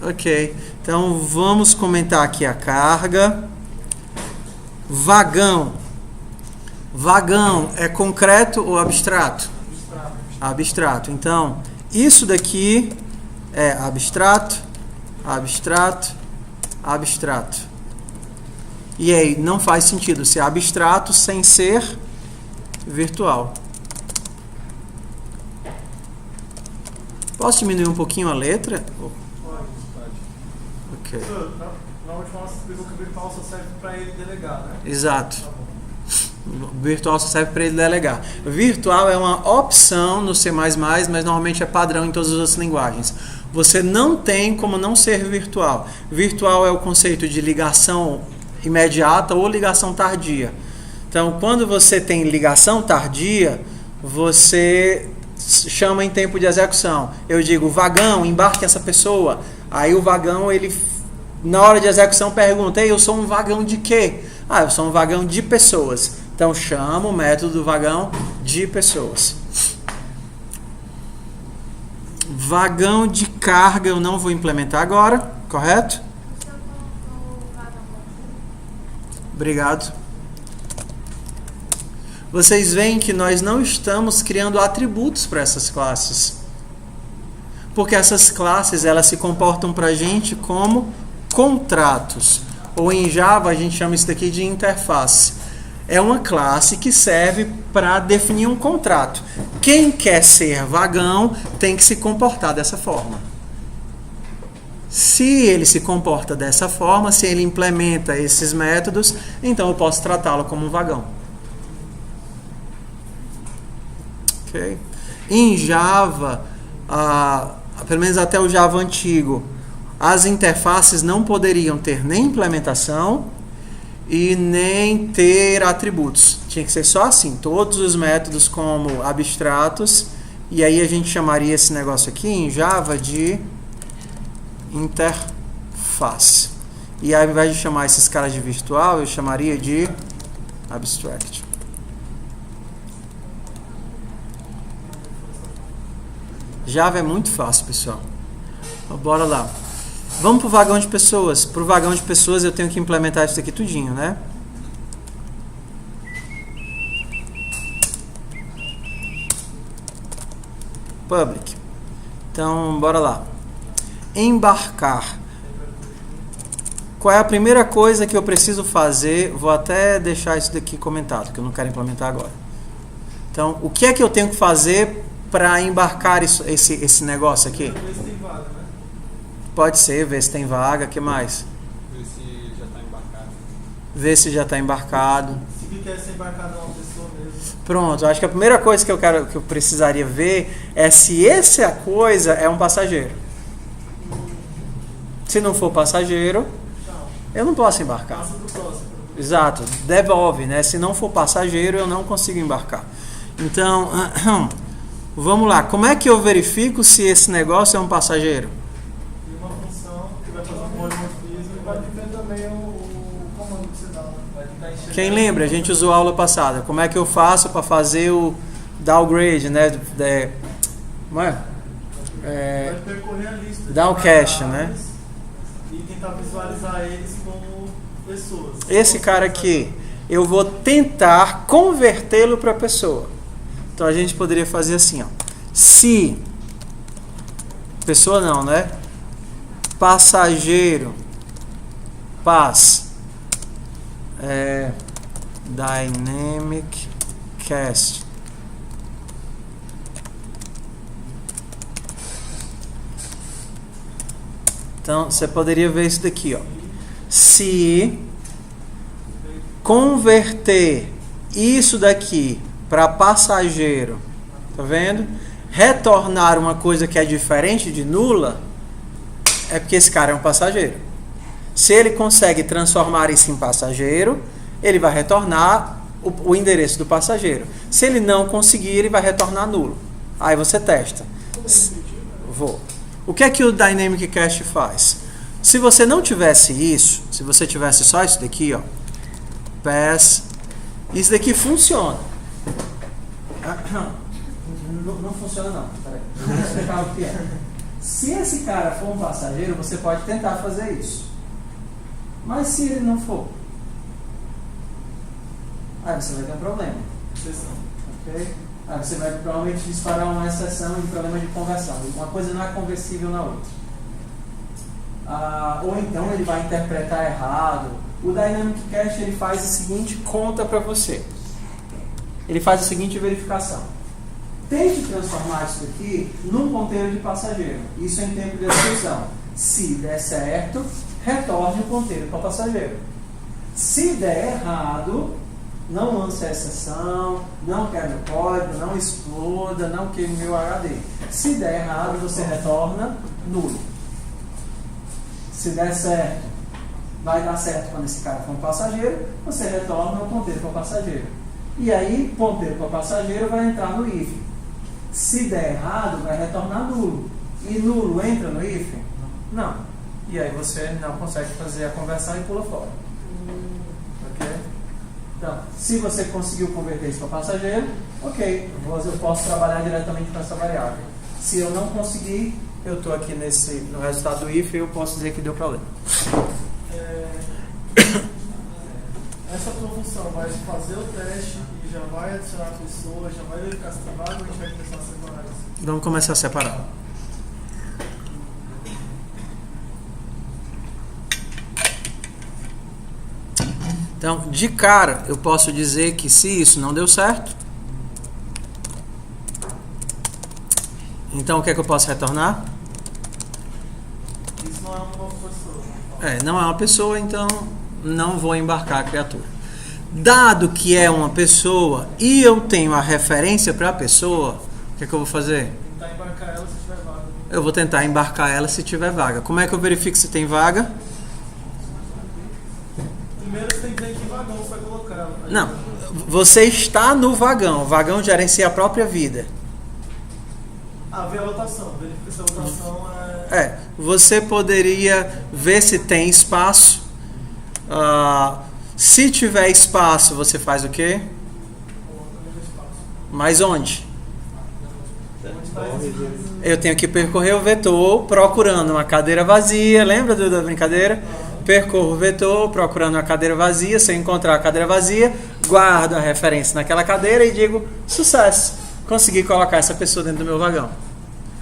Ok, então vamos comentar aqui a carga. Vagão. Vagão é concreto ou abstrato? Abstrato. Então, isso daqui é abstrato, abstrato, abstrato. E aí, não faz sentido ser abstrato sem ser virtual. Posso diminuir um pouquinho a letra? Pode. Ok. Na última aula você explicou que o virtual só serve para ele delegar, né? Exato. O virtual só serve para ele delegar. Virtual é uma opção no C++, mas normalmente é padrão em todas as outras linguagens. Você não tem como não ser virtual. Virtual é o conceito de ligação imediata ou ligação tardia. Então, quando você tem ligação tardia, você chama em tempo de execução. Eu digo, vagão, embarque essa pessoa. Aí o vagão, ele, na hora de execução, pergunta, eu sou um vagão de quê? Ah, eu sou um vagão de pessoas. Então, chamo o método do vagão de pessoas. Vagão de carga eu não vou implementar agora, correto? Obrigado. Vocês veem que nós não estamos criando atributos para essas classes. Porque essas classes, elas se comportam para a gente como contratos. Ou em Java, a gente chama isso daqui de interface. É uma classe que serve para definir um contrato. Quem quer ser vagão tem que se comportar dessa forma. Se ele se comporta dessa forma, se ele implementa esses métodos, então eu posso tratá-lo como um vagão. Okay? Em Java, pelo menos até o Java antigo, as interfaces não poderiam ter nem implementação e nem ter atributos. Tinha que ser só assim, todos os métodos como abstratos, e aí a gente chamaria esse negócio aqui em Java de interface. E aí, ao invés de chamar esses caras de virtual, eu chamaria de abstract. Java é muito fácil, pessoal. Bora lá. Vamos para o vagão de pessoas. Para o vagão de pessoas eu tenho que implementar isso aqui tudinho, né? Public. Então, bora lá. Embarcar. Qual é a primeira coisa que eu preciso fazer? Vou até deixar isso daqui comentado, que eu não quero implementar agora. Então, o que é que eu tenho que fazer para embarcar esse negócio aqui? Ver se tem vaga, né? Pode ser, ver se tem vaga, o que mais? Ver se já está embarcado. Ver se já está embarcado. Se que quer ser embarcado é uma pessoa mesmo. Pronto, acho que a primeira coisa que eu precisaria ver é se essa coisa é um passageiro. Se não for passageiro, eu não posso embarcar. Passa pro próximo. Exato, devolve, né? Se não for passageiro, eu não consigo embarcar. Então, vamos lá. Como é que eu verifico se esse negócio é um passageiro? Tem uma função que vai fazer um polimorfismo e vai ver também o comando que você dá. Vai tentar enxergar. Quem lembra? A gente usou a aula passada. Como é que eu faço para fazer o downgrade, né? Vai percorrer a lista. Downcast, né? E tentar visualizar eles como pessoas. Esse cara aqui, eu vou tentar convertê-lo para pessoa. Então a gente poderia fazer assim, ó. Se pessoa não, né? Passageiro dynamic cast. Então você poderia ver isso daqui, ó. Se converter isso daqui para passageiro, tá vendo? Retornar uma coisa que é diferente de nula, é porque esse cara é um passageiro. Se ele consegue transformar isso em passageiro, ele vai retornar o endereço do passageiro. Se ele não conseguir, ele vai retornar nulo. Aí você testa. Vou. O que é que o Dynamic Cast faz? Se você não tivesse isso, se você tivesse só isso daqui, ó, pass, isso daqui funciona. Não funciona não. Peraí. Vou explicar o que é. Se esse cara for um passageiro, você pode tentar fazer isso. Mas se ele não for, aí você vai ter um problema. Exceção. Ok? Aí você vai provavelmente disparar uma exceção de problema de conversão. Uma coisa não é conversível na outra. Ou então ele vai interpretar errado. O Dynamic Cast ele faz a seguinte conta para você. Ele faz a seguinte verificação. Tente transformar isso aqui num ponteiro de passageiro. Isso é em tempo de execução. Se der certo, retorne o ponteiro para o passageiro. Se der errado, não lance a exceção, não quebre o código, não exploda, não queime meu HD. Se der errado, você retorna nulo. Se der certo, vai dar certo quando esse cara for um passageiro, você retorna o ponteiro para o passageiro. E aí, ponteiro para o passageiro vai entrar no if. Se der errado, vai retornar nulo. E nulo entra no if? Não. E aí você não consegue fazer a conversão e pula fora. Ok? Então, se você conseguiu converter isso para passageiro, ok, eu posso trabalhar diretamente com essa variável. Se eu não conseguir, eu estou aqui no resultado do if e eu posso dizer que deu problema. Essa tua função vai fazer o teste e já vai adicionar a pessoa, já vai verificar se tem vaga, ou a gente vai começar a separar isso? Vamos começar a separar. Então, de cara, eu posso dizer que se isso não deu certo, então o que é que eu posso retornar? Isso não é uma nova pessoa. Não é uma pessoa, então não vou embarcar a criatura. Dado que é uma pessoa e eu tenho a referência para a pessoa, o que é que eu vou fazer? Tentar embarcar ela se tiver vaga. Eu vou tentar embarcar ela se tiver vaga. Como é que eu verifico se tem vaga? Primeiro você tem que ver em que vagão você vai colocar ela. Não, você está no vagão. O vagão gerencia a própria vida. Ver a lotação. Verifica se a lotação Você poderia ver se tem espaço. Se tiver espaço, você faz o quê? Mas onde? Eu tenho que percorrer o vetor procurando uma cadeira vazia. Lembra da brincadeira? Percorro o vetor procurando uma cadeira vazia. Se eu encontrar a cadeira vazia, guardo a referência naquela cadeira e digo, sucesso, consegui colocar essa pessoa dentro do meu vagão.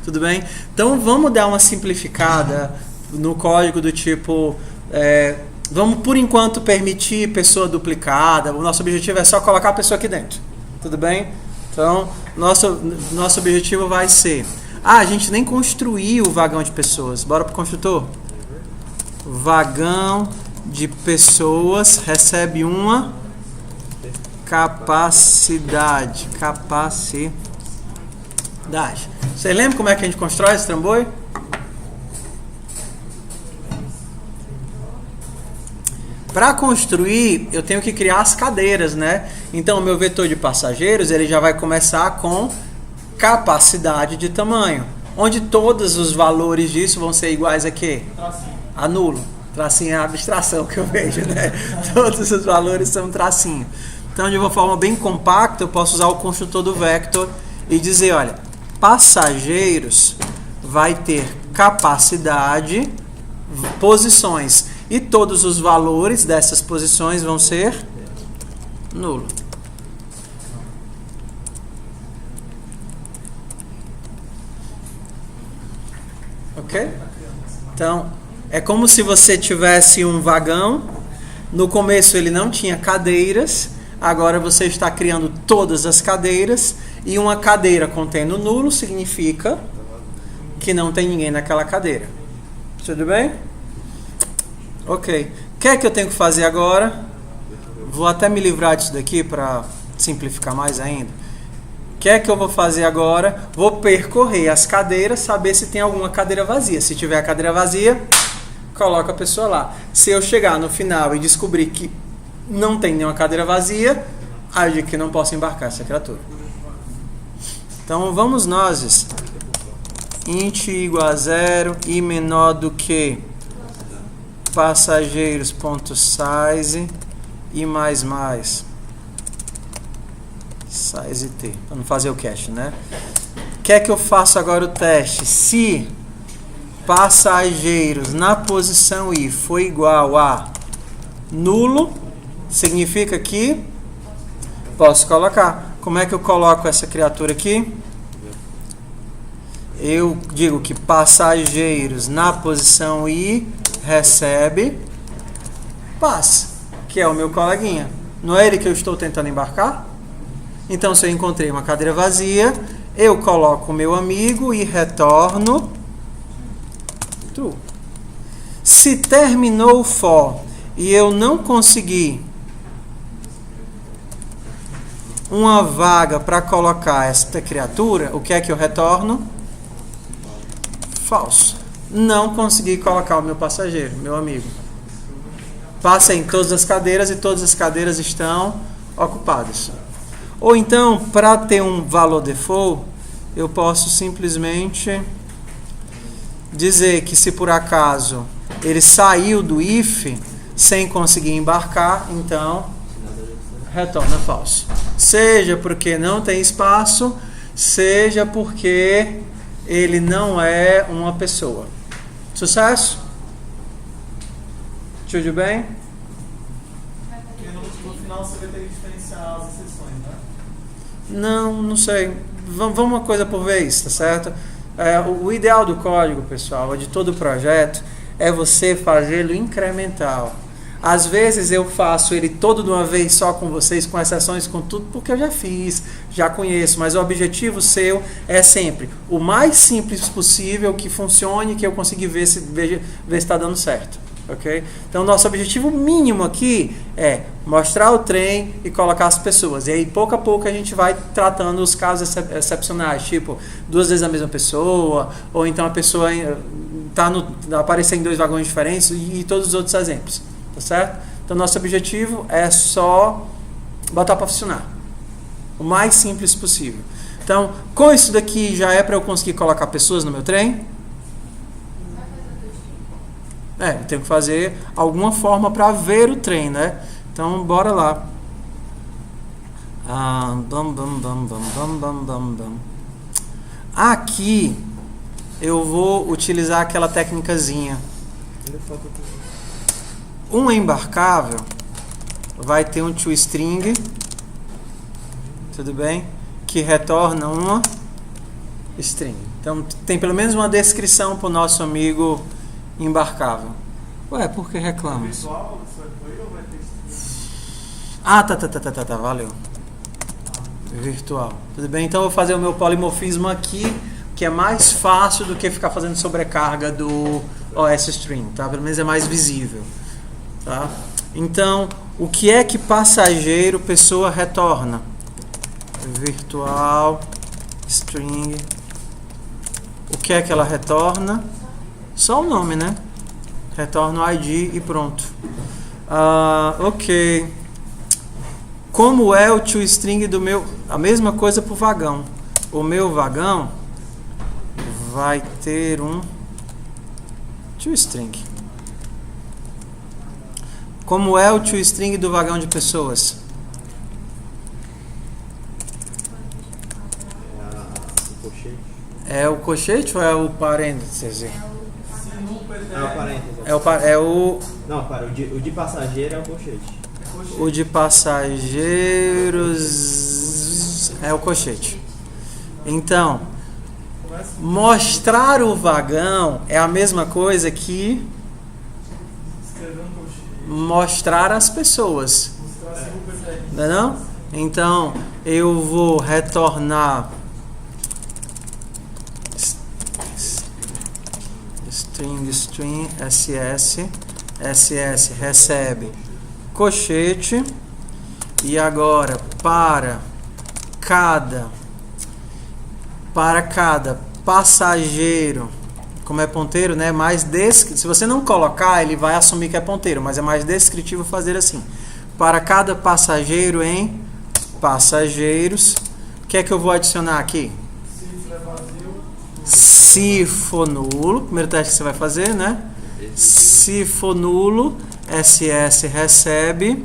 Tudo bem? Então vamos dar uma simplificada no código do tipo, vamos por enquanto permitir pessoa duplicada. O nosso objetivo é só colocar a pessoa aqui dentro. Tudo bem? Então nosso objetivo vai ser, a gente nem construiu o vagão de pessoas. Bora pro construtor? Vagão de pessoas recebe uma capacidade. Você lembra como é que a gente constrói esse trambolho? Para construir, eu tenho que criar as cadeiras, né? Então, o meu vetor de passageiros, ele já vai começar com capacidade de tamanho, onde todos os valores disso vão ser iguais a quê? A nulo. Tracinho é a abstração que eu vejo, né? Todos os valores são tracinho. Então, de uma forma bem compacta, eu posso usar o construtor do vector e dizer, olha, passageiros vai ter capacidade, posições, e todos os valores dessas posições vão ser nulo. Ok? Então, é como se você tivesse um vagão. No começo ele não tinha cadeiras. Agora você está criando todas as cadeiras. E uma cadeira contendo nulo significa que não tem ninguém naquela cadeira. Tudo bem? Ok. O que é que eu tenho que fazer agora? Vou até me livrar disso daqui para simplificar mais ainda. O que é que eu vou fazer agora? Vou percorrer as cadeiras, saber se tem alguma cadeira vazia. Se tiver a cadeira vazia, coloca a pessoa lá. Se eu chegar no final e descobrir que não tem nenhuma cadeira vazia, aí eu digo que não posso embarcar essa criatura. Então vamos nós. Int igual a 0 e menor do que passageiros.size e mais size t, para não fazer o cache, né? Quer que eu faça agora o teste? Se passageiros na posição i for igual a nulo, significa que posso colocar. Como é que eu coloco essa criatura aqui? Eu digo que passageiros na posição i recebe pass, que é o meu coleguinha. Não é ele que eu estou tentando embarcar? Então, se eu encontrei uma cadeira vazia, eu coloco o meu amigo e retorno true. Se terminou o for e eu não consegui uma vaga para colocar esta criatura, o que é que eu retorno? Falso. Não consegui colocar o meu passageiro, meu amigo. Passei em todas as cadeiras e todas as cadeiras estão ocupadas. Ou então, para ter um valor default, eu posso simplesmente dizer que se por acaso ele saiu do if sem conseguir embarcar, então retorna falso. Seja porque não tem espaço, seja porque ele não é uma pessoa. Sucesso? Tudo bem? E no final você vai ter que diferenciar as exceções, né? Não sei. Vamos uma coisa por vez, tá certo? O ideal do código, pessoal, de todo o projeto, é você fazê-lo incremental. Às vezes eu faço ele todo de uma vez só com vocês, com exceções, com tudo, porque eu já fiz, já conheço. Mas o objetivo seu é sempre o mais simples possível, que funcione, que eu consiga ver se está dando certo. Okay? Então, nosso objetivo mínimo aqui é mostrar o trem e colocar as pessoas. E aí, pouco a pouco, a gente vai tratando os casos excepcionais, tipo, 2 vezes a mesma pessoa, ou então a pessoa aparecer em 2 vagões diferentes e todos os outros exemplos. Tá certo? Então, nosso objetivo é só botar para funcionar. O mais simples possível. Então, com isso daqui, já é para eu conseguir colocar pessoas no meu trem? Eu tenho que fazer alguma forma para ver o trem, né? Então, bora lá. Aqui, eu vou utilizar aquela técnicazinha. Um embarcável vai ter um toString, tudo bem? Que retorna uma string. Então, tem pelo menos uma descrição para o nosso amigo embarcável. Ué, por que reclama? Virtual, você vai pôr ou vai ter que... Tá, valeu. Virtual. Tudo bem? Então eu vou fazer o meu polimorfismo aqui, que é mais fácil do que ficar fazendo sobrecarga do OS String, tá? Pelo menos é mais visível, tá? Então, o que é que passageiro pessoa retorna? Virtual string. O que é que ela retorna? Só o nome, né? Retorna o ID e pronto. Ok. Como é o toString do meu... A mesma coisa para o vagão. O meu vagão vai ter um toString. Como é o toString do vagão de pessoas? É o colchete ou é o parênteses? Se no PT É o parênteses. É o Não, para, o de passageiro é o colchete. o de passageiros é o colchete. Então, mostrar o vagão é a mesma coisa que escrever um colchete, mostrar as pessoas. mostrar se no PT. Não é não? Então, eu vou retornar string ss recebe colchete, e agora para cada passageiro, como é ponteiro, né? Se você não colocar, ele vai assumir que é ponteiro, mas é mais descritivo fazer assim. Para cada passageiro em passageiros, o que é que eu vou adicionar aqui? Se é vazio, Se for nulo, primeiro teste que você vai fazer, né? Se for nulo, ss recebe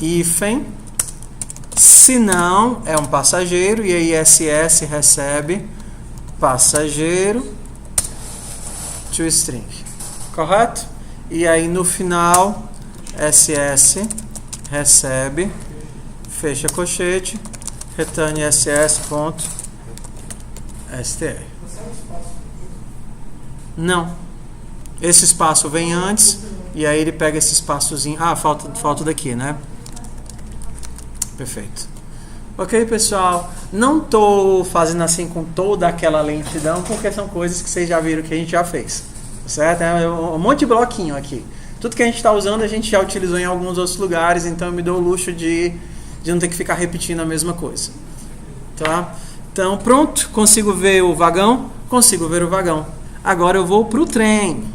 hífen. Se não, é um passageiro, e aí ss recebe passageiro toString. Correto? E aí no final, ss recebe, fecha colchete, return ss.str. Não. Esse espaço vem antes, e aí ele pega esse espaçozinho. Ah, falta daqui, né? Perfeito. Ok, pessoal? Não estou fazendo assim com toda aquela lentidão, porque são coisas que vocês já viram que a gente já fez. Certo? É um monte de bloquinho aqui. Tudo que a gente está usando a gente já utilizou em alguns outros lugares, então eu me dou o luxo de não ter que ficar repetindo a mesma coisa. Tá? Então, pronto. Consigo ver o vagão? Consigo ver o vagão. Agora eu vou para o trem.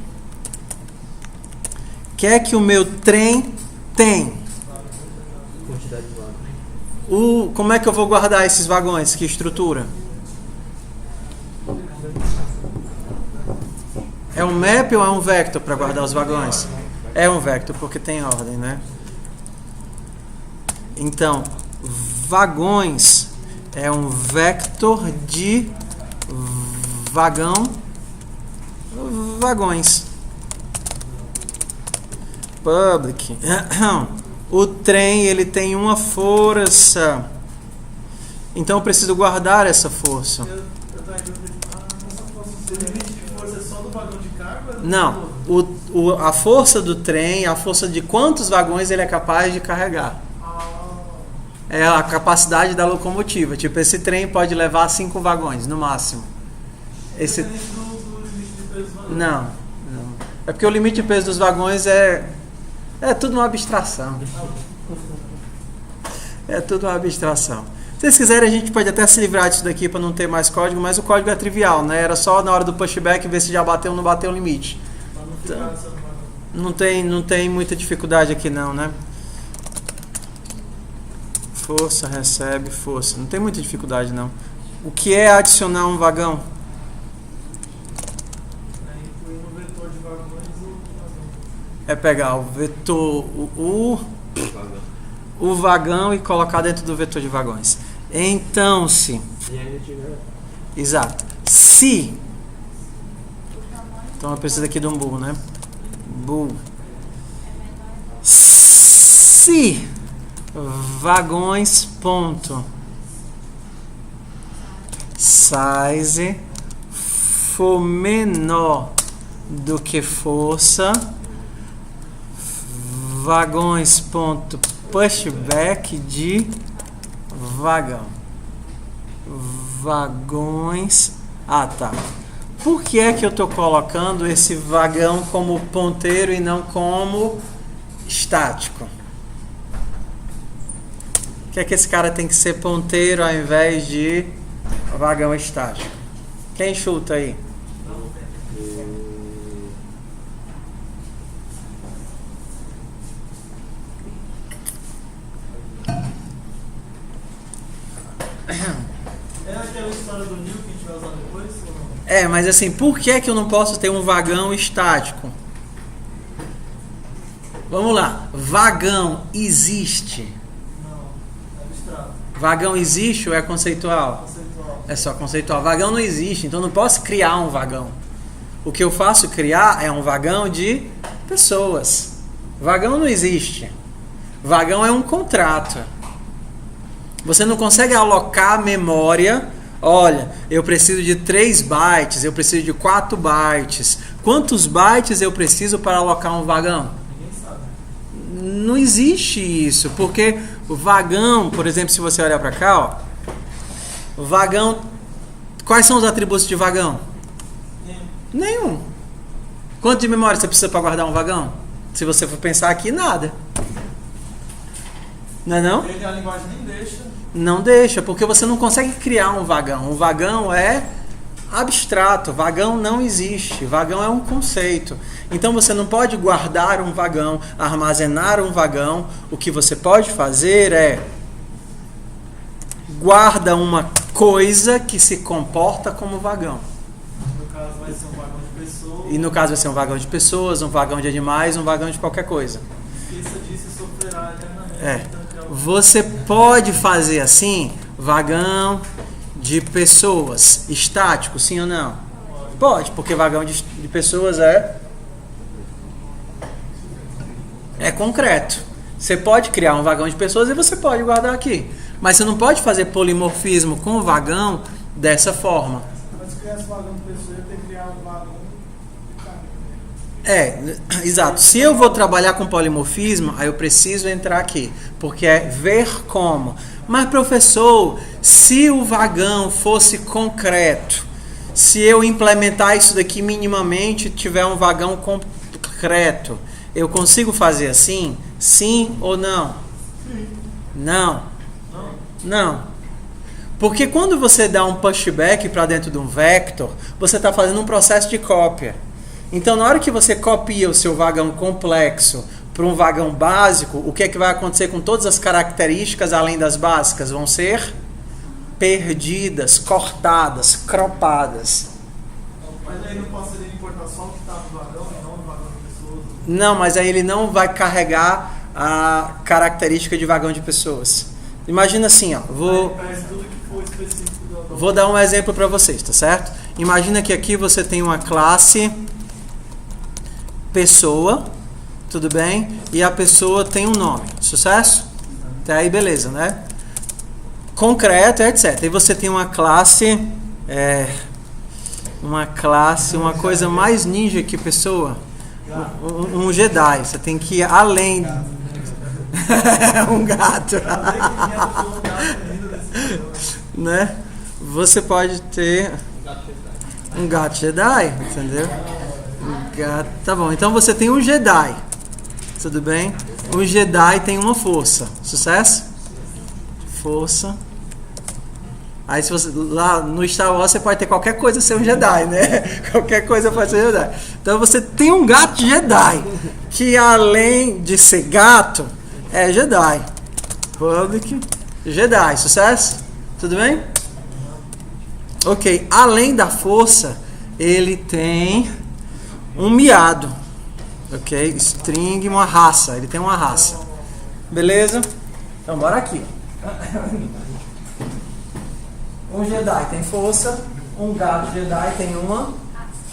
O que é que o meu trem tem? Quantidade de vaga. Como é que eu vou guardar esses vagões? Que estrutura? É um map ou é um vector para guardar os vagões? É um vector, porque tem ordem, né? Então, vagões é um vector de vagões. Public. O trem, ele tem uma força. Então eu preciso guardar essa força. eu tô em dúvida. Essa força, o limite de força é só do vagão de carga? Não, a força do trem, a força de quantos vagões ele é capaz de carregar. É a capacidade da locomotiva. Tipo, esse trem pode levar 5 vagões, no máximo. Esse... Do limite de peso do vagão. Não. É porque o limite de peso dos vagões é tudo uma abstração. É tudo uma abstração. Se vocês quiserem, a gente pode até se livrar disso daqui para não ter mais código, mas o código é trivial, né? Era só na hora do pushback ver se já bateu ou não bateu o limite. Pra não ficar Então, essa vagão. não tem muita dificuldade aqui não, né? Força, recebe, força. Não tem muita dificuldade não. O que é adicionar um vagão? Aí inclui no vetor de vagões o vagão. É pegar o vetor, o vagão e colocar dentro do vetor de vagões. Então, se... E ainda tiver. Exato. Se... Então eu preciso aqui de um bool, né? Bool. Se vagões ponto size for menor do que força, vagões ponto pushback de vagão. Vagões. Ah, tá. Por que é que eu estou colocando esse vagão como ponteiro e não como estático? Por que é que esse cara tem que ser ponteiro ao invés de vagão estático? Quem chuta aí? É aquela história do Neo que a gente vai usar depois? Ou não? É, mas assim, por que é que eu não posso ter um vagão estático? Vamos lá. Vagão existe? Não. É abstrato. Vagão existe ou é conceitual? Conceitual. É só conceitual. Vagão não existe, então eu não posso criar um vagão. O que eu faço criar é um vagão de pessoas. Vagão não existe. Vagão é um contrato. Você não consegue alocar memória. Olha, eu preciso de 3 bytes, eu preciso de 4 bytes. Quantos bytes eu preciso para alocar um vagão? Ninguém sabe. Não existe isso, porque o vagão, por exemplo, se você olhar para cá, ó, o vagão, quais são os atributos de vagão? Nenhum. Quanto de memória você precisa para guardar um vagão? Se você for pensar aqui, nada. Não é não? Ele, a linguagem nem deixa. Não deixa, porque você não consegue criar um vagão. Um vagão é abstrato, vagão não existe, vagão é um conceito. Então você não pode guardar um vagão, armazenar um vagão. O que você pode fazer é guarda uma coisa que se comporta como vagão. No caso vai ser um vagão de pessoas. E no caso vai ser um vagão de pessoas, um vagão de animais, um vagão de qualquer coisa. Esqueça disso e sofrerá eternamente. É. Então, que é o- Você pode fazer assim, vagão de pessoas, estático, sim ou não? Pode, porque vagão de pessoas é concreto. Você pode criar um vagão de pessoas e você pode guardar aqui. Mas você não pode fazer polimorfismo com o vagão dessa forma. Mas se criasse vagão de pessoas, eu ia ter que criar um vagão de carne. Exato. Se eu vou trabalhar com polimorfismo, aí eu preciso entrar aqui, porque é ver como. Mas, professor, se o vagão fosse concreto, se eu implementar isso daqui minimamente, tiver um vagão concreto, eu consigo fazer assim? Sim ou não? Sim. Não. Não? Não. Porque quando você dá um pushback para dentro de um vector, você está fazendo um processo de cópia. Então, na hora que você copia o seu vagão complexo para um vagão básico, o que é que vai acontecer com todas as características além das básicas? Vão ser perdidas, cortadas, cropadas. Mas aí não poderia importar só o que está no vagão e não no vagão de pessoas. Não, mas aí ele não vai carregar a característica de vagão de pessoas. Imagina assim, ó, Aí parece tudo que for específico do vou dar um exemplo para vocês, tá certo? Imagina que aqui você tem uma classe pessoa, tudo bem? E a pessoa tem um nome, sucesso? Até aí beleza, né? Concreto, etc. E você tem uma classe, uma coisa mais ninja que pessoa, um Jedi. Você tem que ir além. Um gato. Né? Você pode ter um gato Jedi, entendeu? Tá bom, então você tem um Jedi, tudo bem? O Jedi tem uma força, sucesso? Força. Aí se você, lá no Star Wars você pode ter qualquer coisa ser um Jedi, né? Qualquer coisa pode ser Jedi. Então você tem um gato Jedi, que além de ser gato, é Jedi. Public Jedi, sucesso? Tudo bem? Ok, além da força, ele tem um miado, ok? String, uma raça, ele tem uma raça. Beleza? Então bora aqui. Um Jedi tem força, um gato Jedi tem uma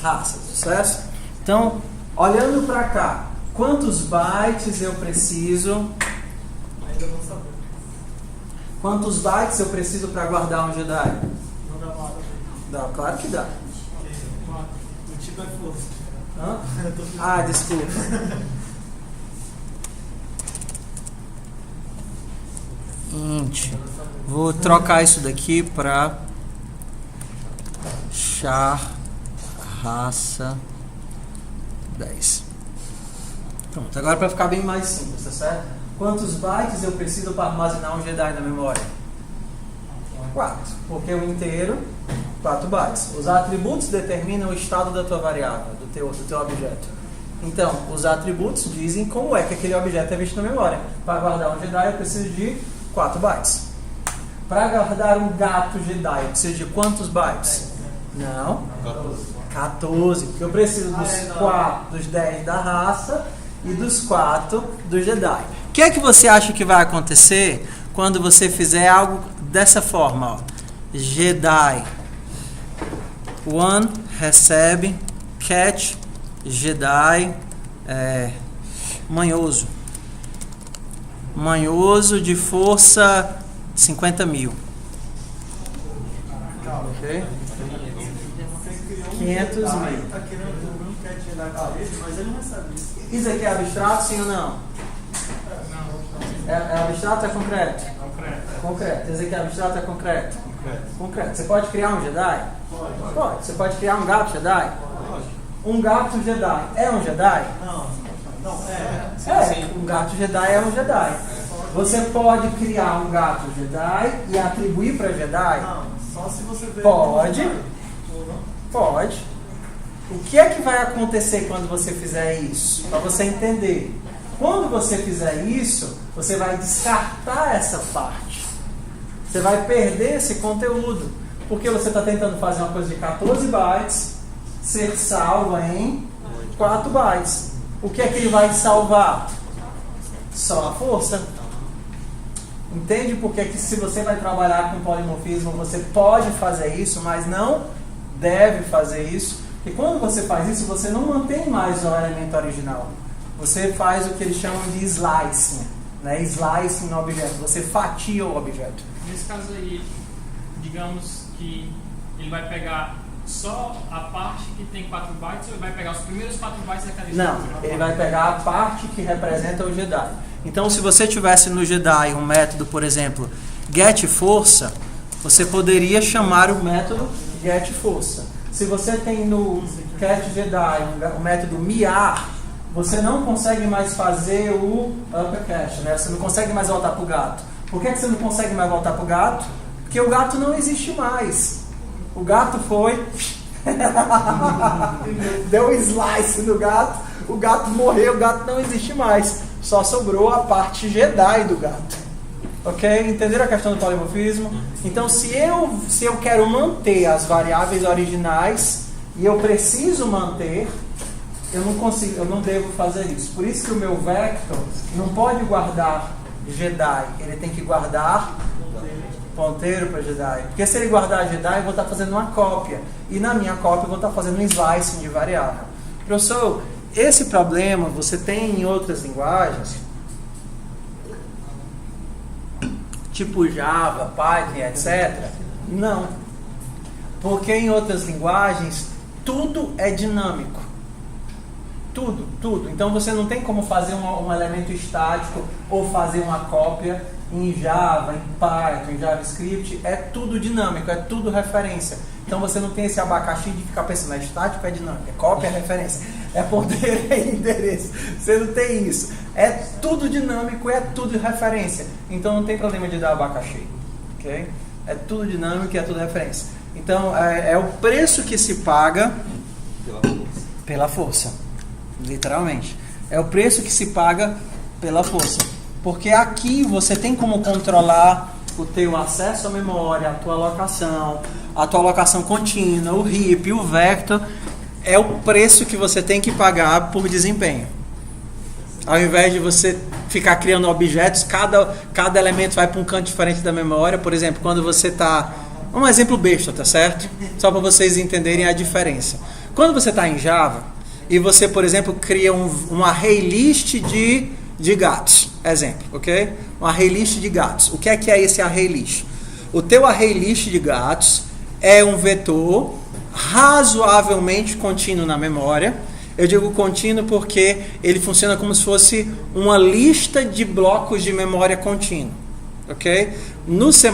raça, sucesso? Então, olhando pra cá, quantos bytes eu preciso? Ainda não saber. Quantos bytes eu preciso para guardar um Jedi? Não dá nada. Dá, claro que dá. O tipo é força. Hã? Ah, desculpa. Int. Vou trocar isso daqui para char raça 10. Pronto, agora para ficar bem mais simples, tá certo? Quantos bytes eu preciso para armazenar um Jedi na memória? 4, porque o inteiro 4 bytes. Os atributos determinam o estado da tua variável, do teu objeto. Então, os atributos dizem como é que aquele objeto é visto na memória. Para guardar um Jedi eu preciso de 4 bytes. Para guardar um gato Jedi eu preciso de quantos bytes? Não. 14, porque eu preciso dos 10 da raça e dos 4 do Jedi. O que é que você acha que vai acontecer quando você fizer algo dessa forma? Ó? Jedi. One recebe, cat, Jedi, manhoso. Manhoso de força 50.000. Ok? 500.000. Tá querendo um cat Jedi pra ele, mas ele não recebe isso. Isso aqui é abstrato, sim ou não? É abstrato ou é concreto? Concreto. Isso aqui é abstrato ou é concreto? Concreto. Você pode criar um Jedi? Pode. Você pode criar um gato Jedi? Um gato Jedi é um Jedi? Não, Um gato Jedi é um Jedi. Você pode criar um gato Jedi e atribuir para Jedi? Não, só se você ver. Pode. Pode. O que é que vai acontecer quando você fizer isso? Para você entender. Quando você fizer isso, você vai descartar essa parte. Você vai perder esse conteúdo. Porque você está tentando fazer uma coisa de 14 bytes ser salva em 4 bytes. O que é que ele vai salvar? Só a força. Entende por que se você vai trabalhar com polimorfismo, você pode fazer isso, mas não deve fazer isso? Porque quando você faz isso, você não mantém mais o elemento original. Você faz o que eles chamam de slicing, né? Slicing no objeto. Você fatia o objeto. Nesse caso aí, digamos que ele vai pegar só a parte que tem 4 bytes ou ele vai pegar os primeiros 4 bytes daquela Não, ele vai pegar a parte que representa o Jedi. Então, se você tivesse no Jedi um método, por exemplo, getForça, você poderia chamar o método getForça. Se você tem no Cat Jedi o método miar, você não consegue mais fazer o uppercat, né? Você não consegue mais voltar para o gato. Por que você não consegue mais voltar para o gato? Porque o gato não existe mais. O gato foi... Deu um slice no gato, o gato morreu, o gato não existe mais. Só sobrou a parte Jedi do gato. Ok? Entenderam a questão do polimorfismo? Então, se eu quero manter as variáveis originais e eu preciso manter, eu não consigo, eu não devo fazer isso. Por isso que o meu vector não pode guardar Jedi, ele tem que guardar ponteiro para Jedi. Porque se ele guardar Jedi, eu vou estar fazendo uma cópia. E na minha cópia eu vou estar fazendo um slicing de variável. Professor, esse problema você tem em outras linguagens? Tipo Java, Python, etc. Não. Porque em outras linguagens, tudo é dinâmico. Tudo. Então você não tem como fazer um elemento estático ou fazer uma cópia em Java, em Python, em JavaScript. É tudo dinâmico, é tudo referência. Então você não tem esse abacaxi de ficar pensando, é estático, é dinâmico, é cópia, é referência, é poder, é endereço. Você não tem isso. É tudo dinâmico, é tudo referência. Então não tem problema de dar abacaxi. Okay? É tudo dinâmico e é tudo referência. Então é o preço que se paga pela força. Literalmente. É o preço que se paga pela força. Porque aqui você tem como controlar o teu acesso à memória, a tua alocação contínua, o heap, o vector. É o preço que você tem que pagar por desempenho. Ao invés de você ficar criando objetos, cada elemento vai para um canto diferente da memória. Por exemplo, quando você está... Um exemplo besta, tá certo? Só para vocês entenderem a diferença. Quando você está em Java e você, por exemplo, cria um array list de gatos. Exemplo, ok? Um array list de gatos. O que é esse array list? O teu array list de gatos é um vetor razoavelmente contínuo na memória. Eu digo contínuo porque ele funciona como se fosse uma lista de blocos de memória contínua. Ok? No C++,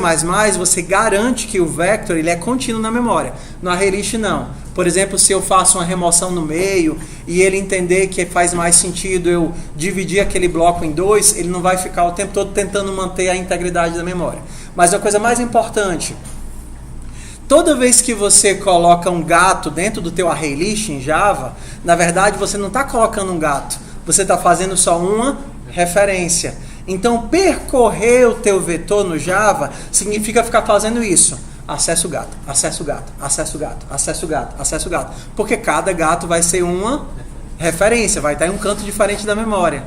você garante que o vector ele é contínuo na memória. No ArrayList, não. Por exemplo, se eu faço uma remoção no meio e ele entender que faz mais sentido eu dividir aquele bloco em dois, ele não vai ficar o tempo todo tentando manter a integridade da memória. Mas a coisa mais importante, toda vez que você coloca um gato dentro do teu ArrayList em Java, na verdade você não está colocando um gato, você está fazendo só uma referência. Então, percorrer o teu vetor no Java significa ficar fazendo isso. Acesso gato, acesso gato, acesso gato, acesso gato, acesso gato. Porque cada gato vai ser uma referência, vai estar em um canto diferente da memória.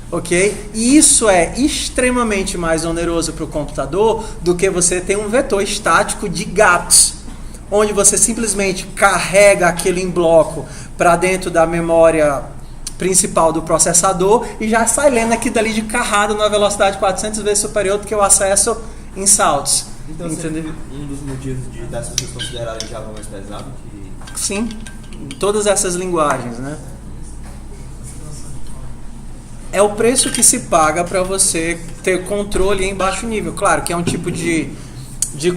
Ok? E isso é extremamente mais oneroso para o computador do que você ter um vetor estático de gatos, onde você simplesmente carrega aquilo em bloco para dentro da memória principal do processador e já sai lendo aqui dali de carrado numa velocidade 400 vezes superior do que o acesso em saltos. Então, entendeu? Um dos motivos das pessoas considerarem Java mais pesado que... Sim, todas essas linguagens, né? É o preço que se paga para você ter controle em baixo nível. Claro que é um tipo de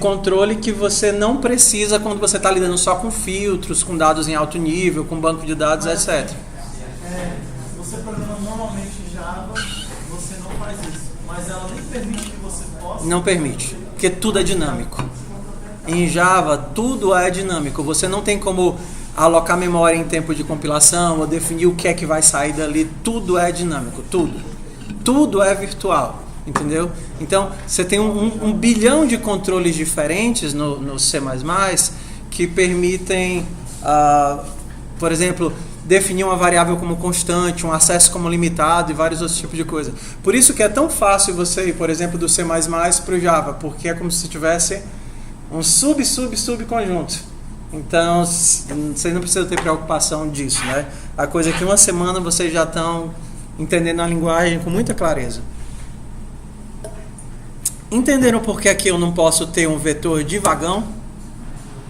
controle que você não precisa quando você está lidando só com filtros, com dados em alto nível, com banco de dados, etc. Você programa normalmente em Java, você não faz isso. Mas ela nem permite que você possa... Não permite, porque tudo é dinâmico. Em Java, tudo é dinâmico. Você não tem como alocar memória em tempo de compilação ou definir o que é que vai sair dali. Tudo é dinâmico, tudo. Tudo é virtual, entendeu? Então, você tem um bilhão de controles diferentes no C++ que permitem, por exemplo, definir uma variável como constante, um acesso como limitado e vários outros tipos de coisa. Por isso que é tão fácil você ir, por exemplo, do C++ para o Java, porque é como se tivesse um subconjunto. Então, vocês não precisam ter preocupação disso, né? A coisa é que uma semana vocês já estão entendendo a linguagem com muita clareza. Entenderam por que aqui eu não posso ter um vetor de vagão?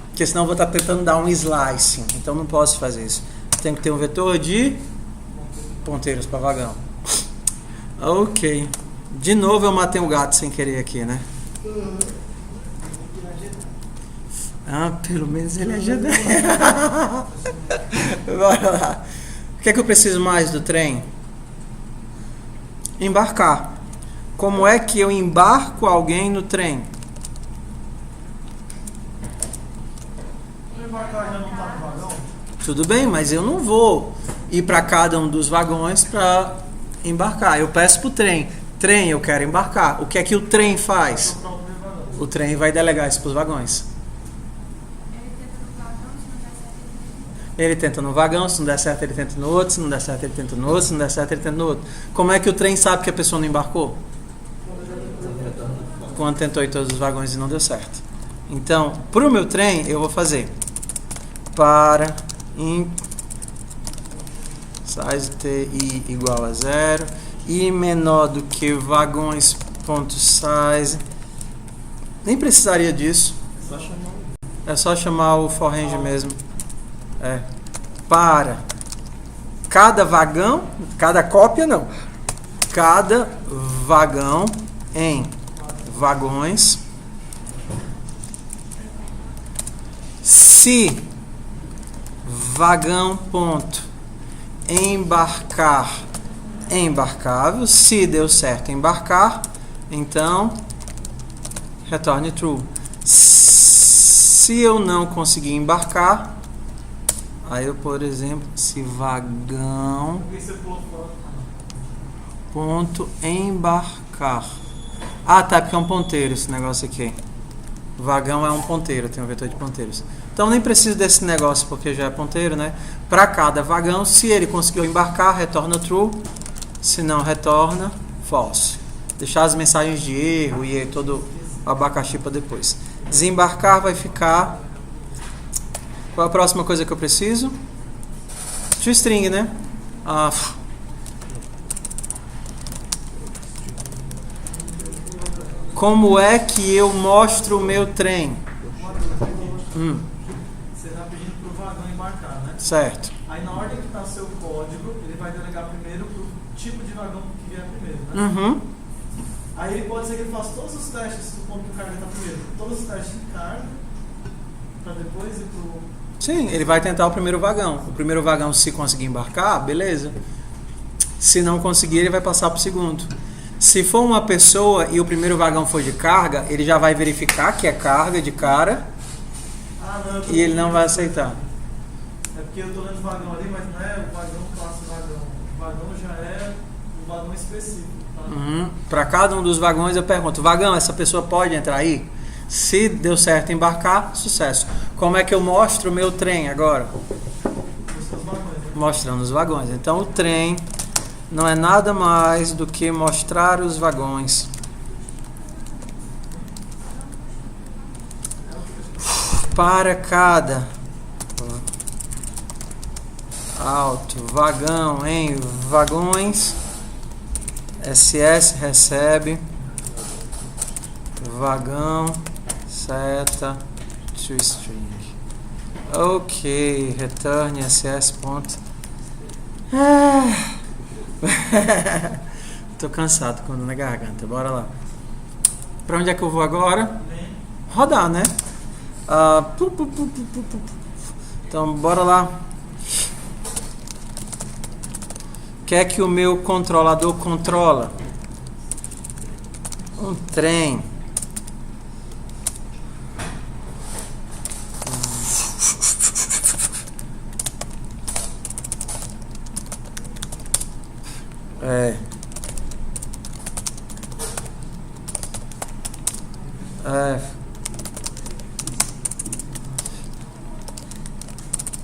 Porque senão eu vou estar tentando dar um slicing. Então não posso fazer isso. Tem que ter um vetor de ponteiros para vagão. Ok. De novo eu matei um gato sem querer aqui, né? Pelo menos ele ajuda. Bora lá. O que é que eu preciso mais do trem? Embarcar. Como é que eu embarco alguém no trem? O embarcar já não está no vagão? Tudo bem, mas eu não vou ir para cada um dos vagões para embarcar. Eu peço para o trem. Trem, eu quero embarcar. O que é que o trem faz? O trem vai delegar isso para os vagões. Ele tenta no vagão, se não der certo ele tenta no outro, se não der certo ele tenta no outro, se não der certo ele tenta no outro. Como é que o trem sabe que a pessoa não embarcou? Quando tentou em todos os vagões e não deu certo. Então, para o meu trem, eu vou fazer para size ti igual a 0 e menor do que vagões.size. Nem precisaria disso. É só chamar o for range mesmo. Para cada vagão, cada cópia não, cada vagão em vagões, se vagão ponto embarcar embarcável, se deu certo embarcar, então retorne true. Se eu não conseguir embarcar, aí eu, por exemplo, se vagão ponto embarcar. Tá, porque é um ponteiro esse negócio aqui. Vagão é um ponteiro, tem um vetor de ponteiros. Então nem preciso desse negócio porque já é ponteiro, né? Para cada vagão, se ele conseguiu embarcar, retorna true. Se não, retorna false. Deixar as mensagens de erro e todo o abacaxi para depois. Desembarcar vai ficar... Qual a próxima coisa que eu preciso? ToString, né? Como é que eu mostro o meu trem? Você está pedindo para o vagão embarcar, né? Certo. Aí na ordem que está o seu código, ele vai delegar primeiro para o tipo de vagão que vier primeiro, né? Uhum. Aí pode ser que ele faça todos os testes do ponto que o carga está primeiro. Todos os testes de carga, para depois ir para o... Sim, ele vai tentar o primeiro vagão. O primeiro vagão, se conseguir embarcar, beleza. Se não conseguir, ele vai passar para o segundo. Se for uma pessoa e o primeiro vagão for de carga, ele já vai verificar que é carga de cara e ele não vai aceitar. É porque eu estou lendo vagão ali, mas não é o vagão classe vagão. O vagão já é o vagão específico. Tá? Para cada um dos vagões eu pergunto, vagão, essa pessoa pode entrar aí? Se deu certo embarcar, sucesso. Como é que eu mostro o meu trem agora? Os seus vagões, né? Mostrando os vagões. Então o trem não é nada mais do que mostrar os vagões. Para cada alto vagão em vagões, SS recebe vagão seta to string. Ok, return SS ponto. Tô cansado com na garganta. Bora lá. Pra onde é que eu vou agora? Rodar, né? Então, bora lá. O que é que o meu controlador controla? Um trem.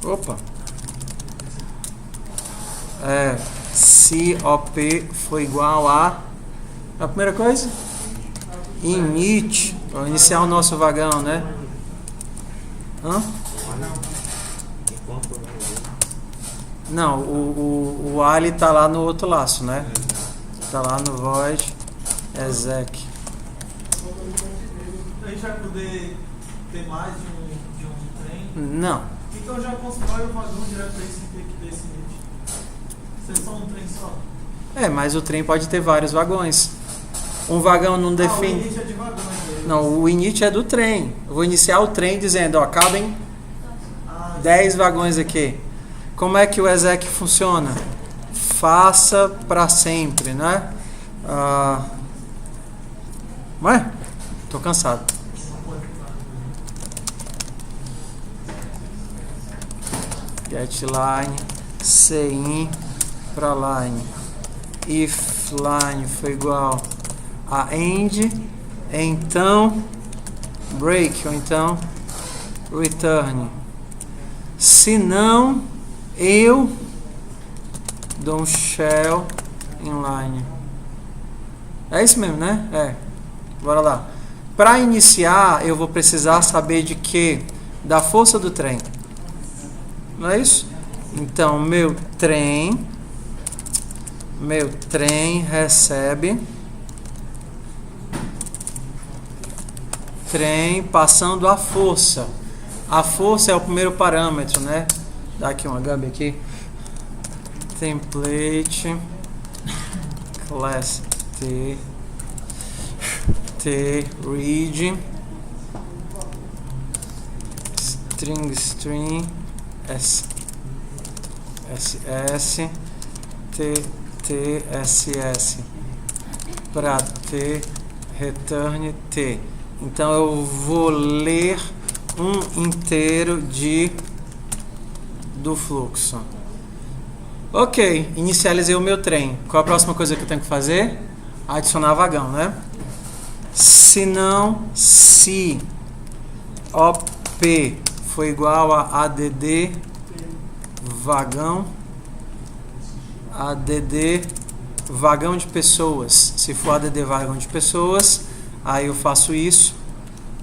Opa. Se OP foi igual a primeira coisa? Init. Para iniciar o nosso vagão, né? Hã? Não, o ali tá lá no outro laço, né? Tá lá no void exec. A gente vai poder ter mais de um trem? Não. Então já constrói o vagão direto aí sem ter que ter esse init. Vocês são um trem só? Mas o trem pode ter vários vagões. Um vagão não define. O init é de vagões. Não, o init é do trem. Eu vou iniciar o trem dizendo, ó, cabem 10 vagões aqui. Como é que o exec funciona? Faça para sempre, né? Ué? Tô cansado. Get line, cin para line. If line foi igual a end, então break, ou então return. Se não, eu dou um shell inline. É isso mesmo, né? Bora lá. Para iniciar, eu vou precisar saber de quê? Da força do trem. Não é isso? Então, meu trem recebe trem passando a força. A força é o primeiro parâmetro, né? Dá aqui uma gab aqui. Template class t read string ss tss para t return t. Então eu vou ler um inteiro do fluxo. Ok, inicializei o meu trem. Qual a próxima coisa que eu tenho que fazer? Adicionar vagão, né? Se não, se OP foi igual a ADD vagão, ADD vagão de pessoas. Se for ADD vagão de pessoas, aí eu faço isso.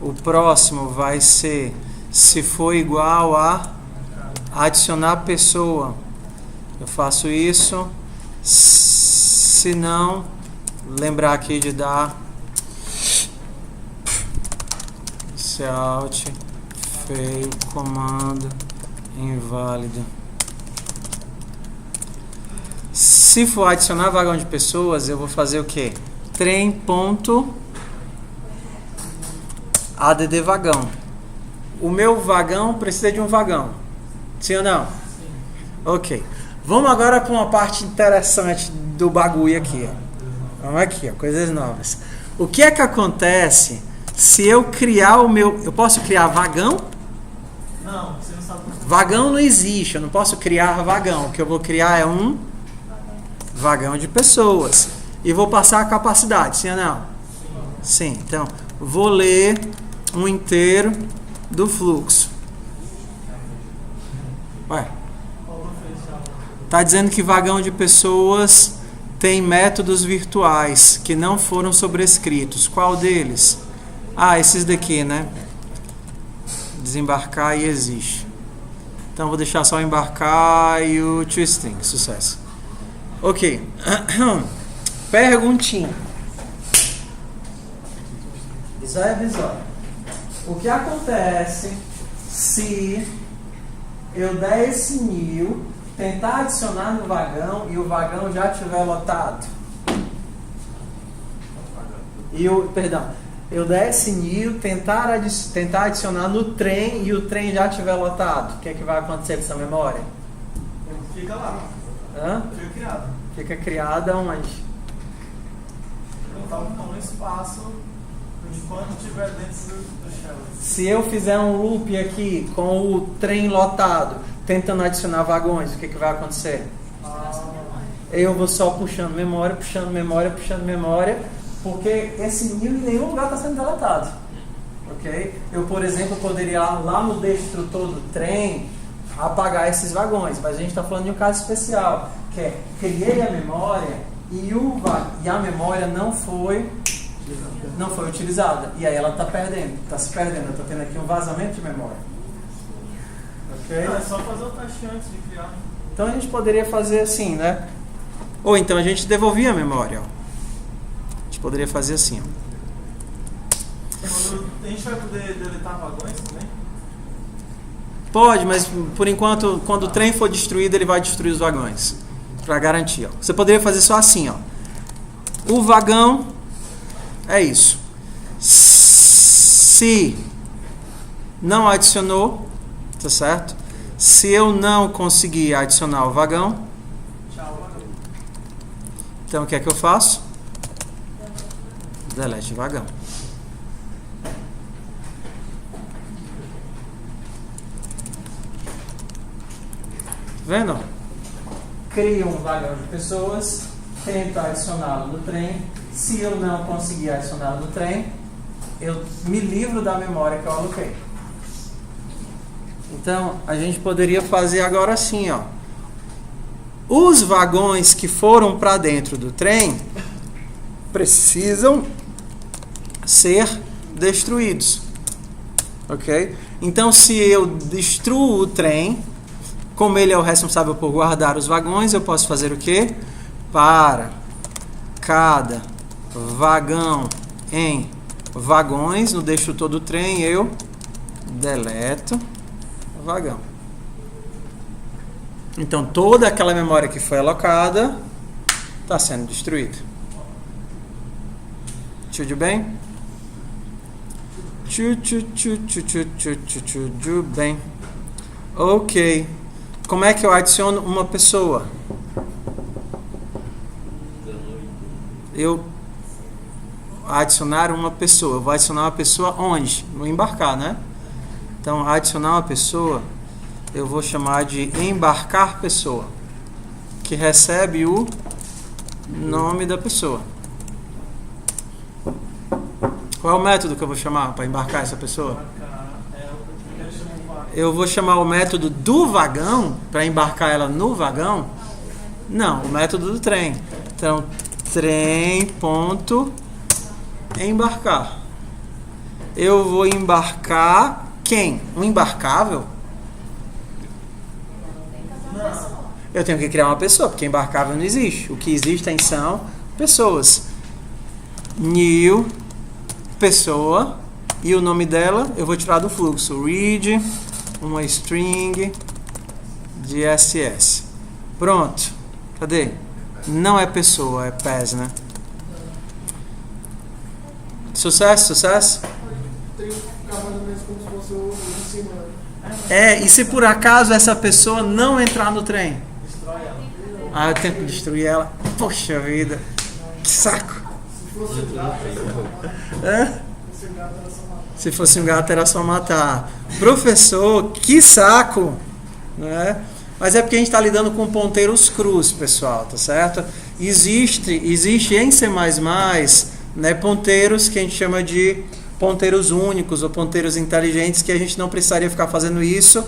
O próximo vai ser se for igual a adicionar pessoa. Eu faço isso. Se não, lembrar aqui de dar out fail comando inválido. Se for adicionar vagão de pessoas, eu vou fazer o que? Trem.add vagão. O meu vagão precisa de um vagão. Sim ou não? Sim. Ok. Vamos agora para uma parte interessante do bagulho aqui. Vamos aqui, ó, coisas novas. O que é que acontece se eu criar o meu... Eu posso criar vagão? Não, você não sabe. Vagão não existe, eu não posso criar vagão. O que eu vou criar é um vagão de pessoas. E vou passar a capacidade, sim ou não? Sim. Então, vou ler um inteiro do fluxo. Ué. Tá dizendo que vagão de pessoas tem métodos virtuais que não foram sobrescritos. Qual deles? Esses daqui, né? Desembarcar e existe. Então vou deixar só o embarcar e o twisting. Sucesso. Ok. Perguntinha. Visório. O que acontece se eu der esse 1000, tentar adicionar no vagão e o vagão já estiver lotado? Eu der esse 1000, tentar adicionar no trem e o trem já estiver lotado. O que é que vai acontecer com essa memória? Fica lá. Fica criada. Fica criada onde? Então, no espaço, enquanto estiver dentro do shell. Se eu fizer um loop aqui com o trem lotado, tentando adicionar vagões, o que vai acontecer? Eu vou só puxando memória, porque esse 1000 em nenhum lugar está sendo deletado. Ok? Eu, por exemplo, poderia lá no destrutor do trem apagar esses vagões, mas a gente está falando de um caso especial, que é criei a memória e a memória não foi utilizada. E aí ela está se perdendo. Está tendo aqui um vazamento de memória. Ok? É só fazer o teste antes de criar. Então a gente poderia fazer assim, né? Ou então a gente devolvia a memória. Ó. A gente poderia fazer assim. Ó. A gente vai poder deletar vagões também? Pode, mas por enquanto, quando o trem for destruído, ele vai destruir os vagões. Para garantir. Ó. Você poderia fazer só assim. Ó. O vagão é isso. Se não adicionou, tá certo? Se eu não conseguir adicionar o vagão, Tchau, vagão. Então o que é que eu faço? Delete vagão. Vendo? Crio um vagão de pessoas, tento adicioná-lo no trem. Se eu não conseguir adicioná-lo no trem, eu me livro da memória que eu aloquei. Então, a gente poderia fazer agora assim, ó. Os vagões que foram para dentro do trem precisam ser destruídos. Ok? Então, se eu destruo o trem, como ele é o responsável por guardar os vagões, eu posso fazer o quê? Para cada vagão em vagões, no destrutor do trem, eu deleto o vagão. Então, toda aquela memória que foi alocada está sendo destruída. Tudo bem? Tudo bem. Ok. Como é que eu adiciono uma pessoa? Eu adicionar uma pessoa. Eu vou adicionar uma pessoa onde? No embarcar, né? Então, adicionar uma pessoa, eu vou chamar de embarcar pessoa, que recebe o nome da pessoa. Qual é o método que eu vou chamar para embarcar essa pessoa? Eu vou chamar o método do vagão para embarcar ela no vagão? Não, o método do trem. Então, trem.embarcar. Eu vou embarcar quem? Um embarcável? Eu tenho que criar uma pessoa, porque embarcável não existe. O que existem são pessoas. New pessoa, e o nome dela eu vou tirar do fluxo. Read uma string de SS. Pronto. Cadê? Não é pessoa, é PES, né? Sucesso? Tem que ficar mais ou menos como se fosse o em cima. E se por acaso essa pessoa não entrar no trem? Destrói ela. Eu tenho que destruir ela. Poxa vida. Que saco. Se fosse um gato, Se fosse um gato era só matar. Professor, que saco, né? Mas é porque a gente está lidando com ponteiros crus, pessoal, tá certo? Existe em C++, né, ponteiros que a gente chama de ponteiros únicos ou ponteiros inteligentes, que a gente não precisaria ficar fazendo isso.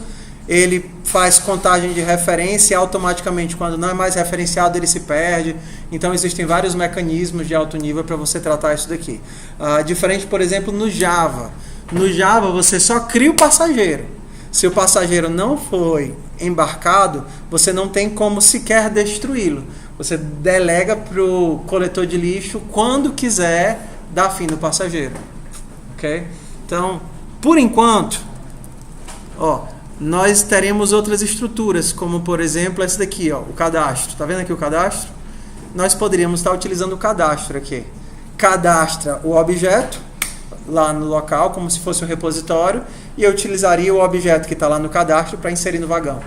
ele faz contagem de referência e automaticamente, quando não é mais referenciado, ele se perde. Então existem vários mecanismos de alto nível para você tratar isso daqui. Diferente, por exemplo, no Java. No Java você só cria o passageiro. Se o passageiro não foi embarcado, você não tem como sequer destruí-lo. Você delega para o coletor de lixo quando quiser dar fim no passageiro. Ok? Então, por enquanto, nós teremos outras estruturas, como por exemplo essa daqui, o cadastro. Está vendo aqui o cadastro? Nós poderíamos estar utilizando o cadastro aqui. Cadastra o objeto lá no local, como se fosse um repositório, e eu utilizaria o objeto que está lá no cadastro para inserir no vagão.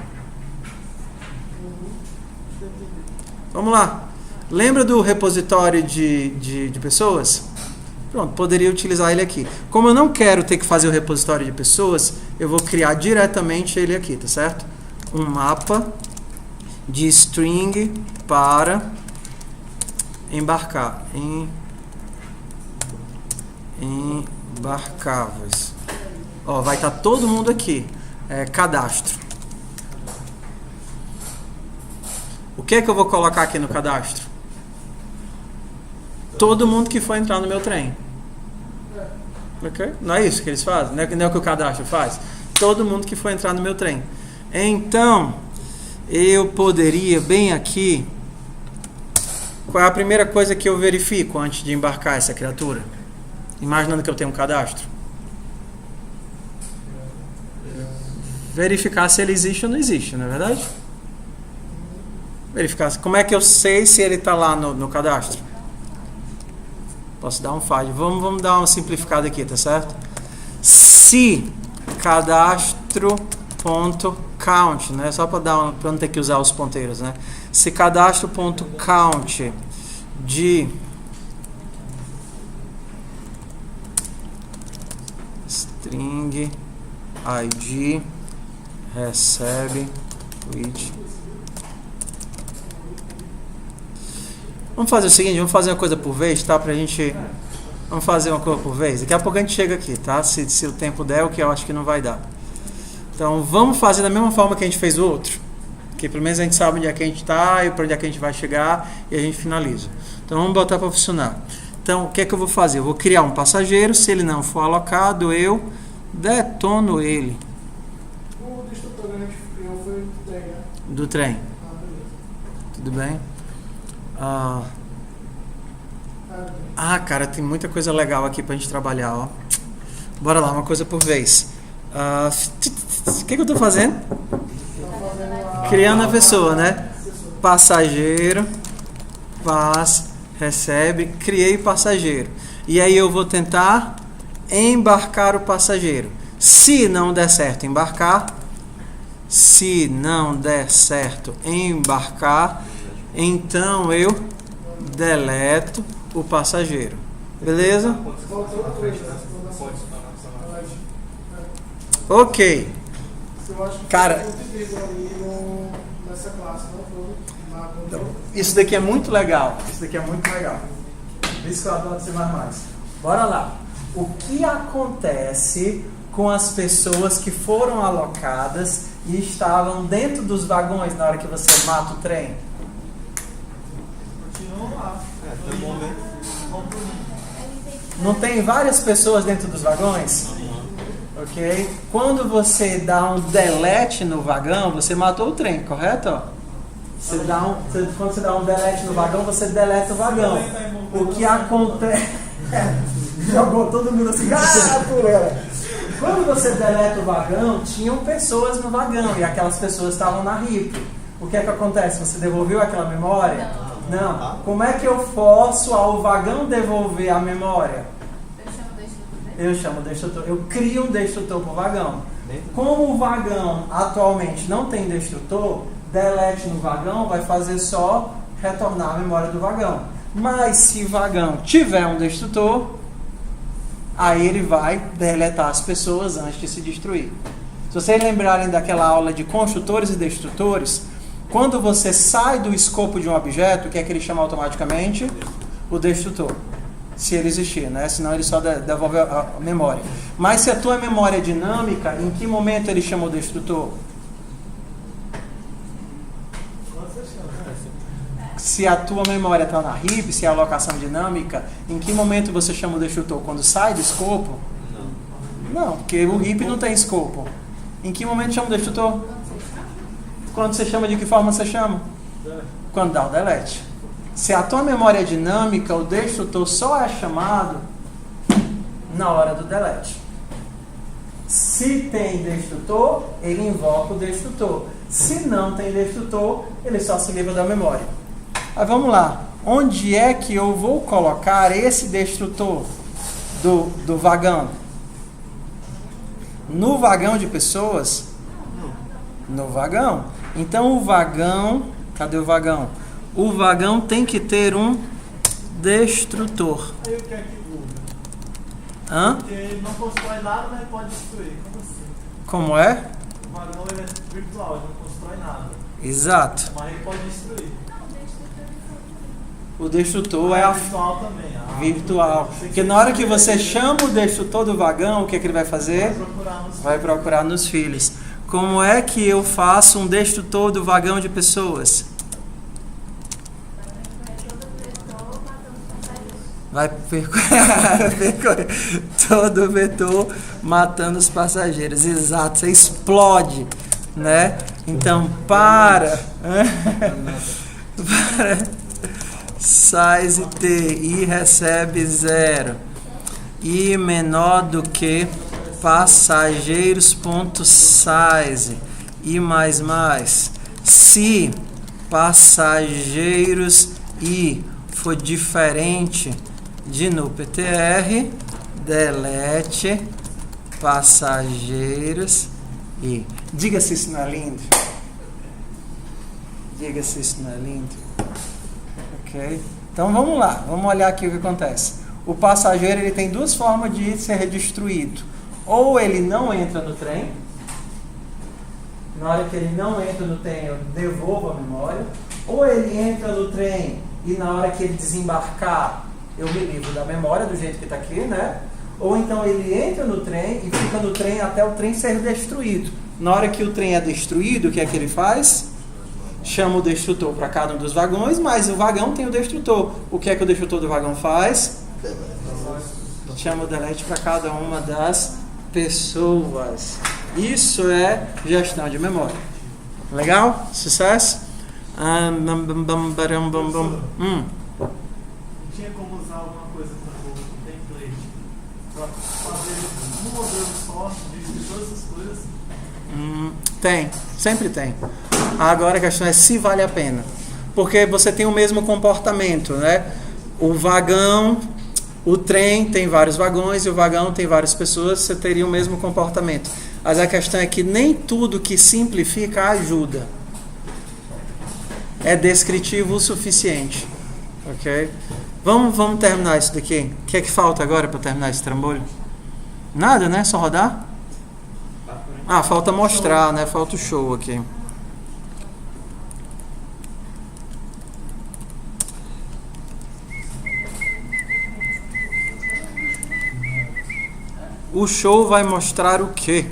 Vamos lá. Lembra do repositório de pessoas? Pronto, poderia utilizar ele aqui. Como eu não quero ter que fazer o repositório de pessoas, eu vou criar diretamente ele aqui, tá certo? Um mapa de string para embarcar. Embarcáveis. Vai estar todo mundo aqui. Cadastro. O que é que eu vou colocar aqui no cadastro? Todo mundo que for entrar no meu trem. Ok? Não é isso que eles fazem? Não é o que o cadastro faz? Todo mundo que for entrar no meu trem. Então, eu poderia bem aqui... Qual é a primeira coisa que eu verifico antes de embarcar essa criatura? Imaginando que eu tenho um cadastro. Verificar se ele existe ou não existe, não é verdade? Verificar. Como é que eu sei se ele está lá no cadastro? Posso dar um file. Vamos dar uma simplificada aqui, tá certo? Se cadastro.count, né? Só para não ter que usar os ponteiros, né? Se cadastro.count de string id recebe tweet. Vamos fazer o seguinte, vamos fazer uma coisa por vez, tá? Vamos fazer uma coisa por vez. Daqui a pouco a gente chega aqui, tá? Se o tempo der, o que eu acho que não vai dar. Então, vamos fazer da mesma forma que a gente fez o outro. Que pelo menos a gente sabe onde é que a gente está e para onde é que a gente vai chegar e a gente finaliza. Então, vamos botar para funcionar. Então, o que é que eu vou fazer? Eu vou criar um passageiro. Se ele não for alocado, eu detono ele. O destrutor que a gente criou foi do trem, né? Do trem. Beleza. Tudo bem? Cara, tem muita coisa legal aqui pra gente trabalhar, ó. Bora lá, uma coisa por vez. O que eu tô fazendo? Criando a pessoa, né? Passageiro, recebe, criei passageiro. E aí eu vou tentar embarcar o passageiro. Se não der certo, embarcar. Se não der certo, embarcar. Então eu deleto o passageiro. Beleza? Ok. Cara, isso daqui é muito legal. Isso daqui é muito legal. Por isso que eu adoro C++. Bora lá. O que acontece com as pessoas que foram alocadas e estavam dentro dos vagões na hora que você mata o trem? Não tem várias pessoas dentro dos vagões? Ok? Quando você dá um delete no vagão, você matou o trem, correto? Quando você dá um delete no vagão, você deleta o vagão. O que acontece... Jogou todo mundo assim. Quando você deleta o vagão, tinham pessoas no vagão e aquelas pessoas estavam na RIP. O que é que acontece? Você devolveu aquela memória? Não. Como é que eu forço ao vagão devolver a memória? Eu chamo destrutor. Eu crio um destrutor para o vagão. Como o vagão atualmente não tem destrutor, delete no vagão vai fazer só retornar a memória do vagão. Mas se o vagão tiver um destrutor, aí ele vai deletar as pessoas antes de se destruir. Se vocês lembrarem daquela aula de construtores e destrutores, quando você sai do escopo de um objeto, o que é que ele chama automaticamente? O destrutor. Se ele existir, né? Senão ele só devolve a memória. Mas se a tua memória é dinâmica, em que momento ele chama o destrutor? Se a tua memória está na RIP, se é a alocação dinâmica, em que momento você chama o destrutor? Quando sai do escopo? Não, porque o RIP não tem escopo. Em que momento chama o destrutor? Quando você chama, de que forma você chama? Quando dá o delete. Se a tua memória é dinâmica, o destrutor só é chamado na hora do delete. Se tem destrutor, ele invoca o destrutor. Se não tem destrutor, ele só se livra da memória. Mas vamos lá. Onde é que eu vou colocar esse destrutor do vagão? No vagão de pessoas? No vagão. Então o vagão... Cadê o vagão? O vagão tem que ter um destrutor. Aí o que é que muda? Hã? Porque ele não constrói nada, mas pode destruir. Como assim? Como é? O vagão ele é virtual, ele não constrói nada. Exato. Mas ele pode destruir. O destrutor é a virtual também. virtual. Porque na hora que você chama o destrutor do vagão, o que é que ele vai fazer? Vai procurar nos filhos. Como é que eu faço um destrutor do vagão de pessoas? Vai percorrer todo o vetor matando os passageiros. Exato, você explode, né? Então, para size t e recebe 0 e menor do que passageiros.size e mais. Se passageiros e for diferente de no PTR, delete passageiros e. Diga se isso não é lindo. Diga se isso não é lindo. Ok? Então vamos lá, vamos olhar aqui o que acontece. O passageiro ele tem duas formas de ser destruído. Ou ele não entra no trem. Na hora que ele não entra no trem, eu devolvo a memória. Ou ele entra no trem e na hora que ele desembarcar, eu me livro da memória do jeito que está aqui, né? Ou então ele entra no trem e fica no trem até o trem ser destruído. Na hora que o trem é destruído, o que é que ele faz? Chama o destrutor para cada um dos vagões, mas o vagão tem o destrutor. O que é que o destrutor do vagão faz? Chama o delete para cada uma das pessoas. Isso é gestão de memória. Legal? Sucesso? Não tinha como usar alguma coisa como template para fazer um modelo só, dividir todas as coisas? Tem, sempre tem. Agora a questão é se vale a pena. Porque você tem o mesmo comportamento, né? O vagão, o trem tem vários vagões e o vagão tem várias pessoas, você teria o mesmo comportamento. Mas a questão é que nem tudo que simplifica ajuda. É descritivo o suficiente. Ok? Vamos terminar isso daqui. O que é que falta agora para terminar esse trambolho? Nada, né? Só rodar? Ah, falta mostrar, né? Falta o show aqui. O show vai mostrar o quê?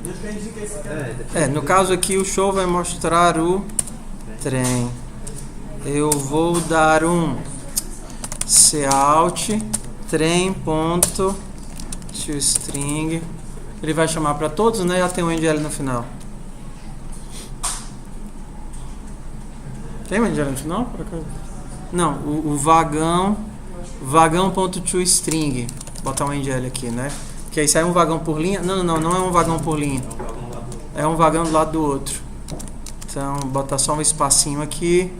Depende de que você quer. No caso aqui o show vai mostrar o trem. Eu vou dar um cout trem.toString. Ele vai chamar para todos, né? Já tem um NDL no final. Tem um NDL no final? Não, o vagão.toString. Botar um NDL aqui, né? Que aí sai um vagão por linha. Não é um vagão por linha. É um vagão do lado do outro. Então, botar só um espacinho aqui.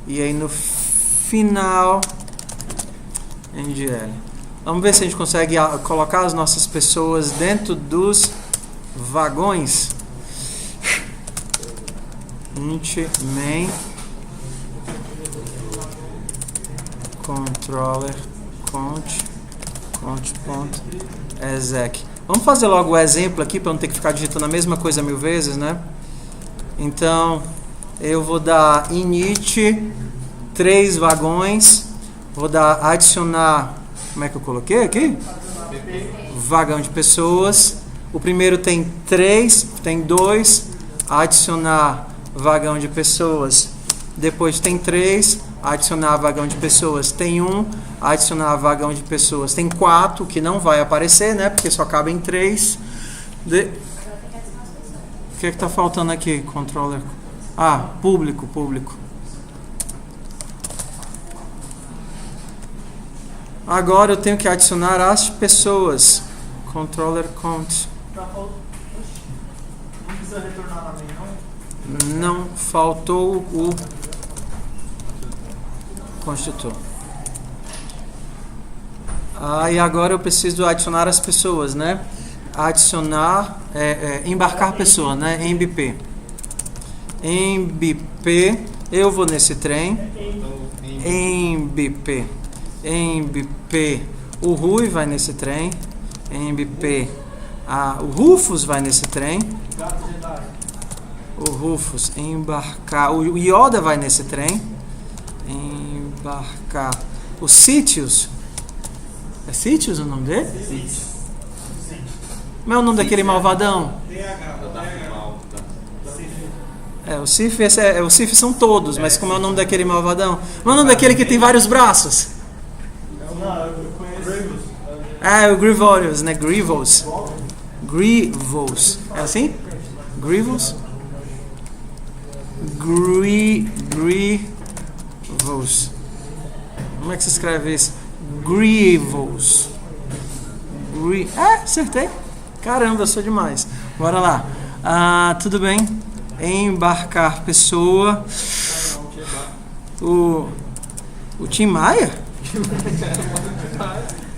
E aí no final, NDL. Vamos ver se a gente consegue colocar as nossas pessoas dentro dos vagões. Int main controller cont.exec. Vamos fazer logo o exemplo aqui para não ter que ficar digitando a mesma coisa 1000 vezes, né? Então, eu vou dar init 3 vagões. Vou dar adicionar. Como é que eu coloquei aqui? Vagão de pessoas. O primeiro tem 3, tem 2. Adicionar vagão de pessoas. Depois tem 3, adicionar vagão de pessoas. Tem 1, adicionar vagão de pessoas. Tem 4, que não vai aparecer, né? Porque só cabe em 3. O que está faltando aqui, controller? Ah, público. Agora eu tenho que adicionar as pessoas. Controller count. Tá faltando. Não precisa retornar na main, não? Não, faltou o construtor. E agora eu preciso adicionar as pessoas, né? Adicionar, embarcar pessoa, né? MBP. MBP, eu vou nesse trem. MBP. O Rui vai nesse trem. MBP. O Rufus vai nesse trem. Gato Jedi. O Rufus, embarcar. O Yoda vai nesse trem. Embarcar. O Sítios. É Sítios o nome dele? Sítios. Como é o nome daquele malvadão? O Sif, o Sif são todos, mas como é o nome daquele malvadão? Como é o nome daquele que tem vários braços? Não, eu conheço. O Grievous, né? Grievous. É assim? Grievous? Grievous. Como é que se escreve isso? Grievous. Acertei. Caramba, eu sou demais. Bora lá. Tudo bem? Embarcar pessoa. O Tim Maia?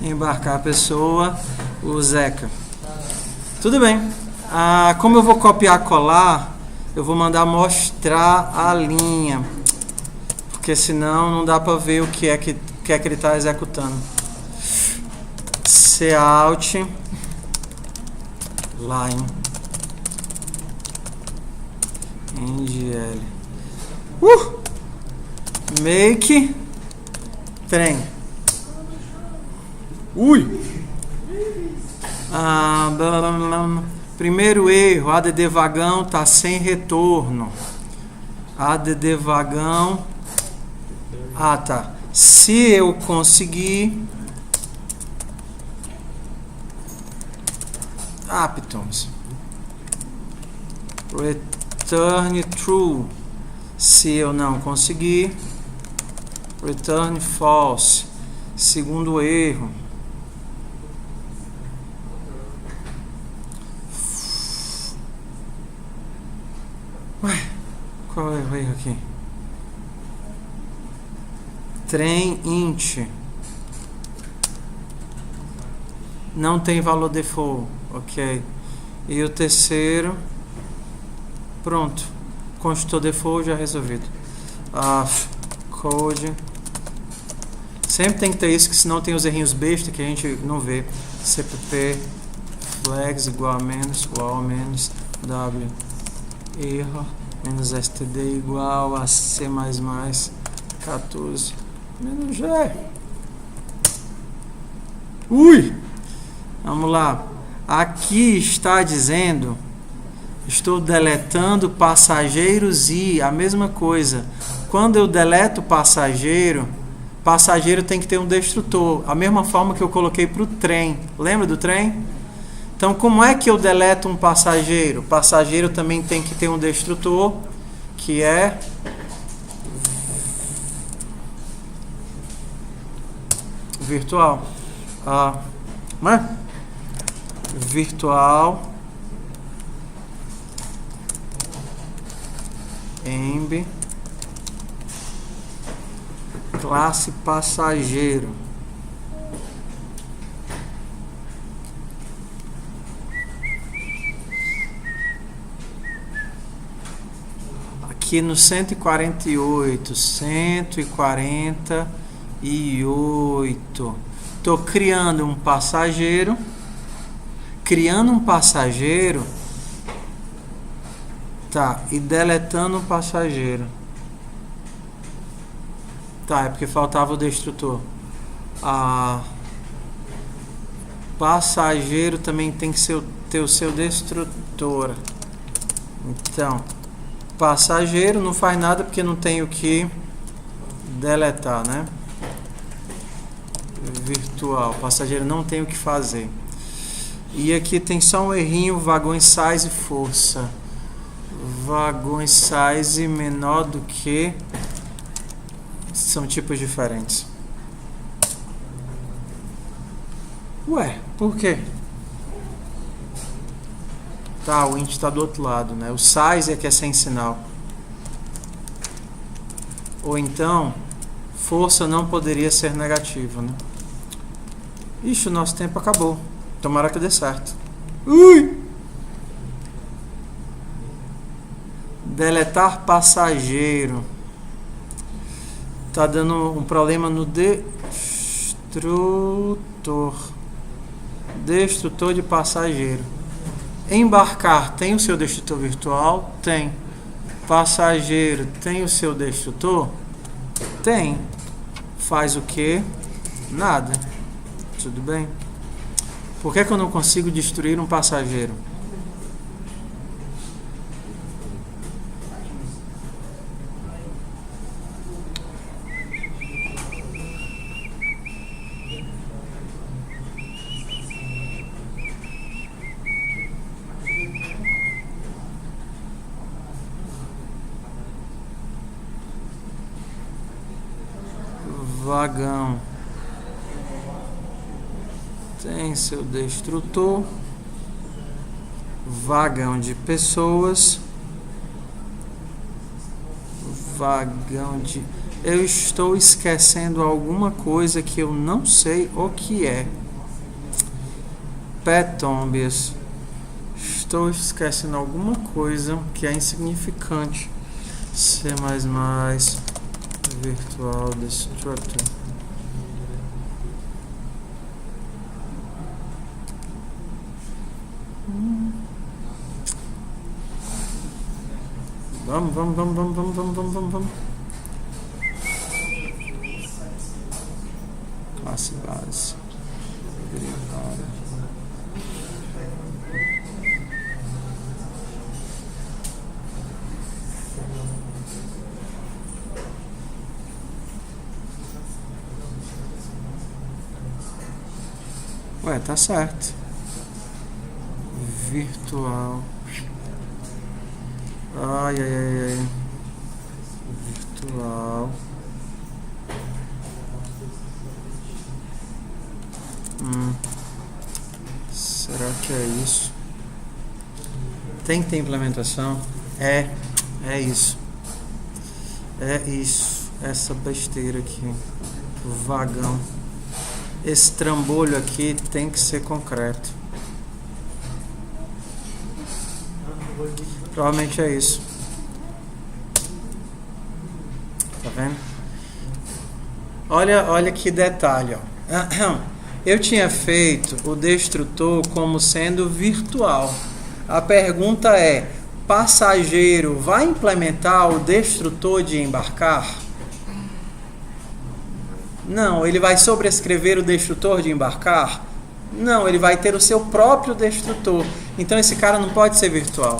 Embarcar pessoa. O Zeca. Tudo bem. Como eu vou copiar e colar, eu vou mandar mostrar a linha. Porque senão não dá para ver o que é que ele está executando. Cout line ngl make trem. Primeiro erro, add vagão tá sem retorno. Add vagão. Tá. Se eu conseguir Pythons. Return true. Se eu não conseguir, return false. Segundo erro. Qual é o erro aqui? Trem int. Não tem valor default. Ok. E o terceiro. Pronto. Construtor default já resolvido. Code. Sempre tem que ter isso, que senão tem os errinhos besta que a gente não vê. cpp flags igual a menos w erro menos std igual a c++ 14 menos g. Vamos lá. Aqui está dizendo, estou deletando passageiros e a mesma coisa. Quando eu deleto passageiro tem que ter um destrutor. A mesma forma que eu coloquei para o trem. Lembra do trem? Então, como é que eu deleto um passageiro? Passageiro também tem que ter um destrutor, que é virtual. Virtual emb classe passageiro. Aqui no 148, estou criando um passageiro. E deletando um passageiro. É porque faltava o destrutor. Passageiro também tem que ter o seu destrutor. Então, passageiro não faz nada porque não tem o que deletar, né? Virtual, passageiro não tem o que fazer. E aqui tem só um errinho, vagões size e força. Vagões size menor do que... São tipos diferentes. Ué, por quê? Tá, o int está do outro lado, né? O size é que é sem sinal. Ou então, força não poderia ser negativo, né? Ixi, o nosso tempo acabou. Tomara que dê certo. Ui! Deletar passageiro. Tá dando um problema no destrutor. Destrutor de passageiro. Embarcar tem o seu destrutor virtual? Tem. Passageiro tem o seu destrutor? Tem. Faz o quê? Nada. Tudo bem? Por que eu não consigo destruir um passageiro? Vagão tem seu destrutor, vagão de pessoas, vagão de... Eu estou esquecendo alguma coisa que eu não sei o que é. Petombias. Estou esquecendo alguma coisa que é insignificante. C++, virtual destructor. Vamos. Classe base. Derivada. Ué, tá certo. Virtual. Ai. Virtual. Será que é isso? Tem que ter implementação? É isso. É isso. Essa besteira aqui. Vagão. Esse trambolho aqui tem que ser concreto. Provavelmente é isso. Tá vendo? Olha que detalhe, ó. Eu tinha feito o destrutor como sendo virtual. A pergunta é: passageiro vai implementar o destrutor de embarcar? Não, ele vai sobrescrever o destrutor de embarcar? Não, ele vai ter o seu próprio destrutor. Então esse cara não pode ser virtual.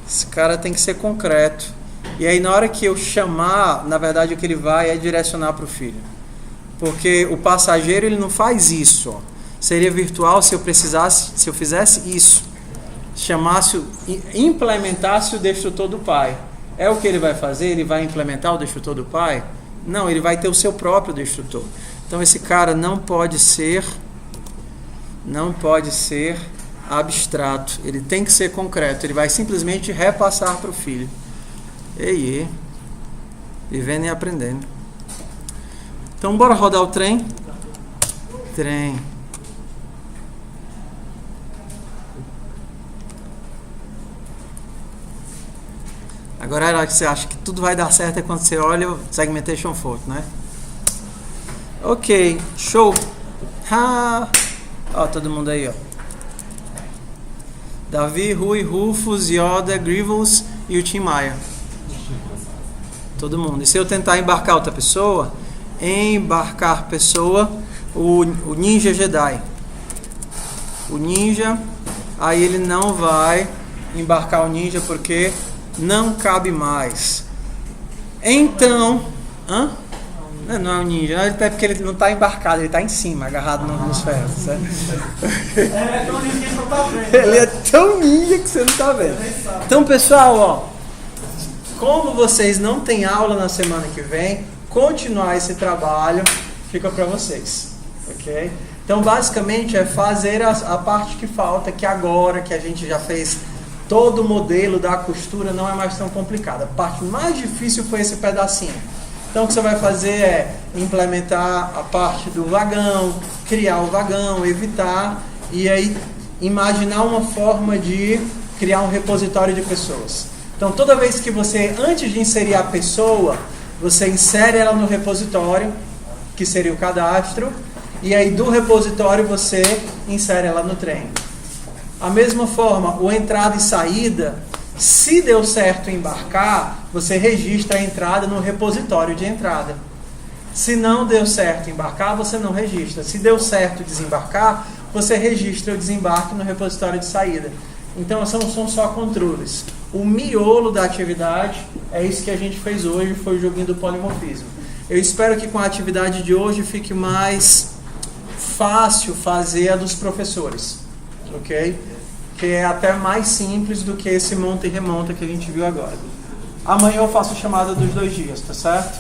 Esse cara tem que ser concreto. E aí na hora que eu chamar, na verdade o que ele vai é direcionar para o filho. Porque o passageiro ele não faz isso. Ó. Seria virtual se eu fizesse isso. Implementasse o destrutor do pai. É o que ele vai fazer? Ele vai implementar o destrutor do pai? Não, ele vai ter o seu próprio destrutor. Então esse cara não pode ser abstrato. Ele tem que ser concreto. Ele vai simplesmente repassar para o filho. Vivendo e aprendendo. Então bora rodar o trem. Agora a hora que você acha que tudo vai dar certo é quando você olha o segmentation fault, né? Ok, show. Ó, todo mundo aí, ó. Davi, Rui, Rufus, Yoda, Grievous e o Tim Maia. Todo mundo. E se eu tentar embarcar outra pessoa, embarcar pessoa, o Ninja Jedi. O Ninja, aí ele não vai embarcar o Ninja porque não cabe mais. Então, não é um ninja, é porque ele não está embarcado, ele está em cima, agarrado nos ferros, certo? É tão ninja que você não tá vendo. Ele é tão ninja que você não está vendo. Então, pessoal, ó, como vocês não têm aula na semana que vem, continuar esse trabalho fica para vocês, ok? Então, basicamente, é fazer a parte que falta, que agora que a gente já fez todo o modelo da costura, não é mais tão complicada. A parte mais difícil foi esse pedacinho. Então, o que você vai fazer é implementar a parte do vagão, criar o vagão, evitar, e aí imaginar uma forma de criar um repositório de pessoas. Então, toda vez que você, antes de inserir a pessoa, você insere ela no repositório, que seria o cadastro, e aí do repositório você insere ela no trem. A mesma forma, o entrada e saída, se deu certo embarcar, você registra a entrada no repositório de entrada. Se não deu certo embarcar, você não registra. Se deu certo desembarcar, você registra o desembarque no repositório de saída. Então são só controles. O miolo da atividade é isso que a gente fez hoje, foi o joguinho do polimorfismo. Eu espero que com a atividade de hoje fique mais fácil fazer a dos professores, ok? Que é até mais simples do que esse monta e remonta que a gente viu agora. Amanhã eu faço a chamada dos 2 dias, tá certo?